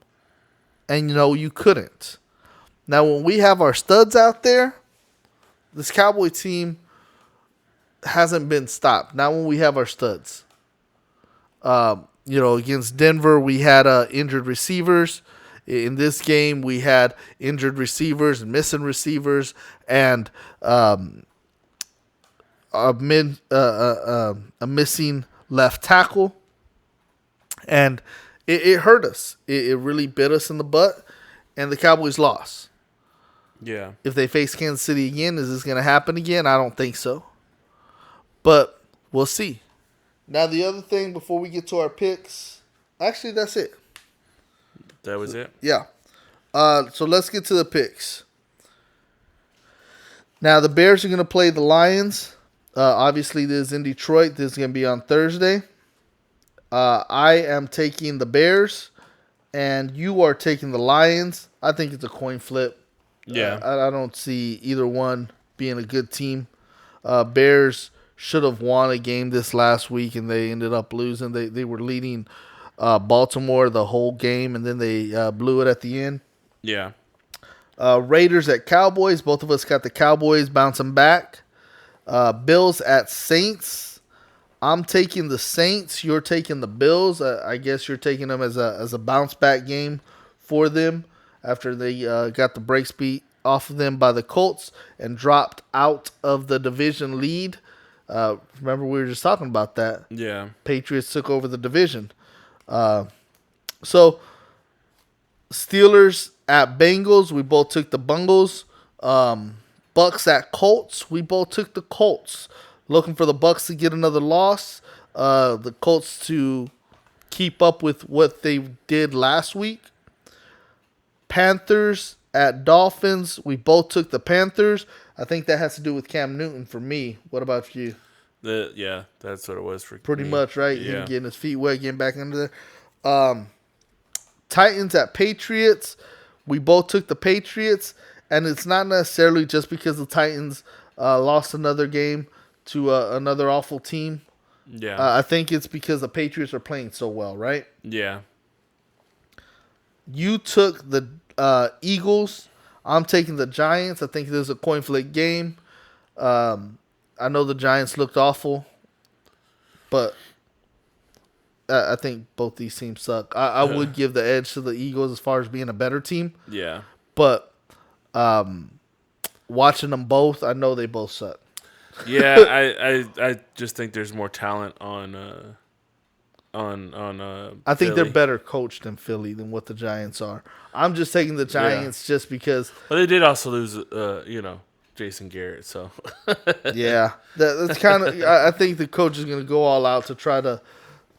And you couldn't. Now, when we have our studs out there, this Cowboy team hasn't been stopped. Not when we have our studs. Against Denver, we had injured receivers. In this game, we had injured receivers and missing receivers and a missing left tackle. And it hurt us. It really bit us in the butt, and the Cowboys lost. Yeah. If they face Kansas City again, is this going to happen again? I don't think so. But we'll see. Now, the other thing before we get to our picks, actually, that's it. That was it? Yeah. So let's get to the picks. Now, the Bears are going to play the Lions. Obviously, this is in Detroit. This is going to be on Thursday. I am taking the Bears, and you are taking the Lions. I think it's a coin flip. Yeah. I don't see either one being a good team. Bears should have won a game this last week, and they ended up losing. They were leading Baltimore the whole game, and then they blew it at the end. Yeah. Raiders at Cowboys. Both of us got the Cowboys bouncing back. Bills at Saints. I'm taking the Saints. You're taking the Bills. I guess you're taking them as a bounce back game for them after they got the brakes beat off of them by the Colts and dropped out of the division lead. Remember, we were just talking about that. Yeah. Patriots took over the division. So Steelers at Bengals. We both took the Bengals. Bucks at Colts. We both took the Colts. Looking for the Bucks to get another loss. The Colts to keep up with what they did last week. Panthers at Dolphins. We both took the Panthers. I think that has to do with Cam Newton for me. What about you? Yeah, that's what it was for Pretty me. much, right? Yeah. Him getting his feet wet, getting back under there. Titans at Patriots. We both took the Patriots, and it's not necessarily just because the Titans lost another game to another awful team. Yeah. I think it's because the Patriots are playing so well, right? Yeah. You took the Eagles. I'm taking the Giants. I think there's a coin flip game. I know the Giants looked awful, but I think both these teams suck. I would give the edge to the Eagles as far as being a better team, Yeah. but watching them both, I know they both suck. Yeah, I just think there's more talent on I think Philly. they're better coached than Philly than what the Giants are. I'm just taking the Giants just because. Well, they did also lose, Jason Garrett. So Yeah, that's kind of. I think the coach is going to go all out to try to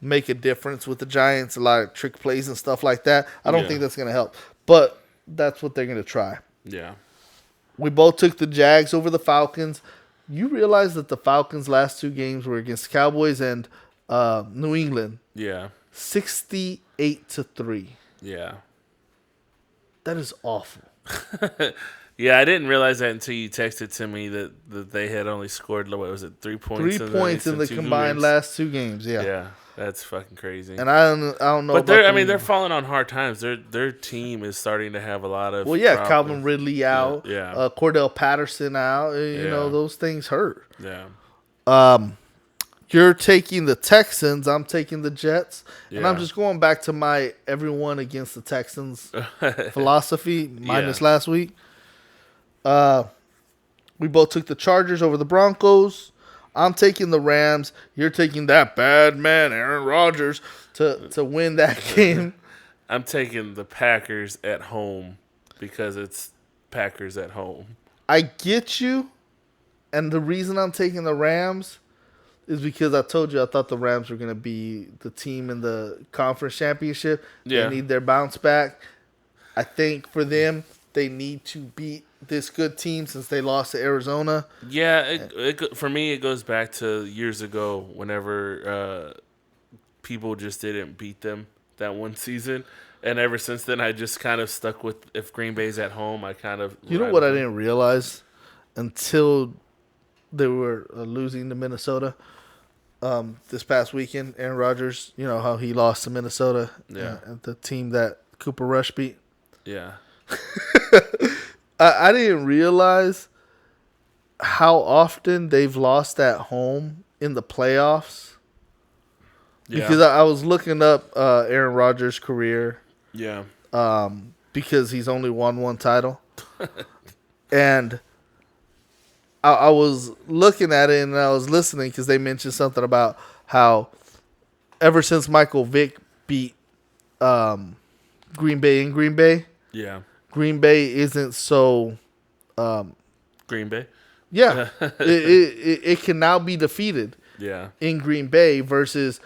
make a difference with the Giants. A lot of trick plays and stuff like that. I don't think that's going to help, but that's what they're going to try. Yeah. We both took the Jags over the Falcons. You realize that the Falcons' last two games were against Cowboys and New England. Yeah. 68-3. Yeah. That is awful. Yeah, I didn't realize that until you texted to me that they had only scored, what was it, 3 points? 3 points in the combined last two games. Yeah. Yeah, that's fucking crazy. And I don't know. But they're falling on hard times. Their team is starting to have a lot of. Well, yeah, problems. Calvin Ridley out. Yeah. Cordell Patterson out. You know, those things hurt. Yeah. You're taking the Texans. I'm taking the Jets. And Yeah. I'm just going back to my everyone against the Texans philosophy, minus last week. We both took the Chargers over the Broncos. I'm taking the Rams. You're taking that bad man, Aaron Rodgers, to win that game. I'm taking the Packers at home because it's Packers at home. I get you. And the reason I'm taking the Rams is because I told you I thought the Rams were going to be the team in the conference championship. Yeah. They need their bounce back. I think for them, they need to beat this good team since they lost to Arizona. Yeah, for me, it goes back to years ago whenever people just didn't beat them that one season. And ever since then, I just kind of stuck with if Green Bay's at home, I kind of... You know what I didn't realize until they were losing to Minnesota this past weekend? Aaron Rodgers, you know how he lost to Minnesota, the team that Cooper Rush beat. Yeah. I didn't realize how often they've lost at home in the playoffs. Yeah. Because I was looking up Aaron Rodgers' career. Yeah. Because he's only won one title. And I was looking at it and I was listening because they mentioned something about how ever since Michael Vick beat Green Bay in Green Bay, Yeah. Green Bay isn't so... Green Bay? Yeah. it can now be defeated Yeah. in Green Bay versus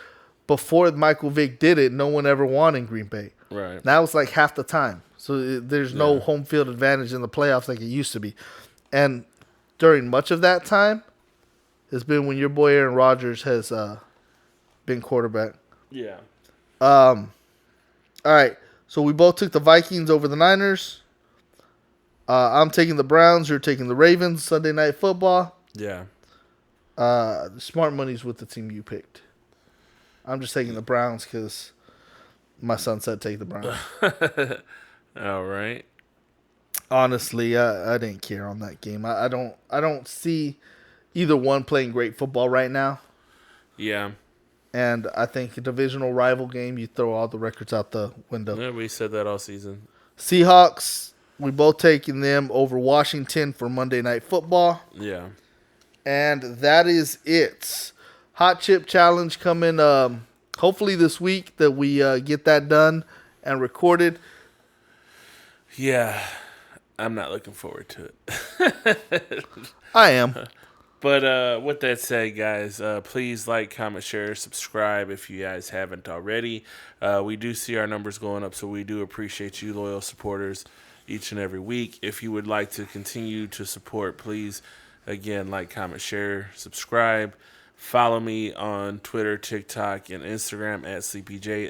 before Michael Vick did it, no one ever won in Green Bay. Right. Now it's like half the time. So there's no home field advantage in the playoffs like it used to be. And during much of that time, it's been when your boy Aaron Rodgers has been quarterback. Yeah. All right. So we both took the Vikings over the Niners. I'm taking the Browns. You're taking the Ravens. Sunday Night Football. Yeah. Smart money's with the team you picked. I'm just taking the Browns because my son said take the Browns. All right. Honestly, I didn't care on that game. I don't see either one playing great football right now. Yeah. And I think a divisional rival game, you throw all the records out the window. Yeah, we said that all season. Seahawks, we both taking them over Washington for Monday Night Football. Yeah. And that is it. Hot Chip Challenge coming hopefully this week that we get that done and recorded. Yeah. I'm not looking forward to it. I am. But with that said, guys, please like, comment, share, subscribe if you guys haven't already. We do see our numbers going up, so we do appreciate you, loyal supporters, each and every week. If you would like to continue to support, please, again, like, comment, share, subscribe. Follow me on Twitter, TikTok, and Instagram at SleepyJ,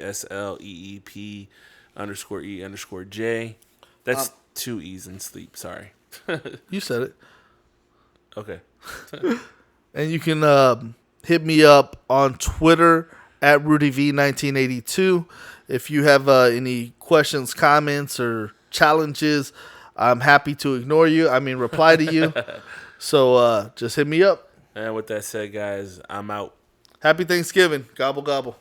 SLEEP_E_J. That's two E's in sleep, sorry. You said it. Okay. And you can hit me up on Twitter at RudyV1982. If you have any questions, comments, or challenges, I'm happy to ignore you. Reply to you. So just hit me up. And with that said, guys, I'm out. Happy Thanksgiving. Gobble, gobble.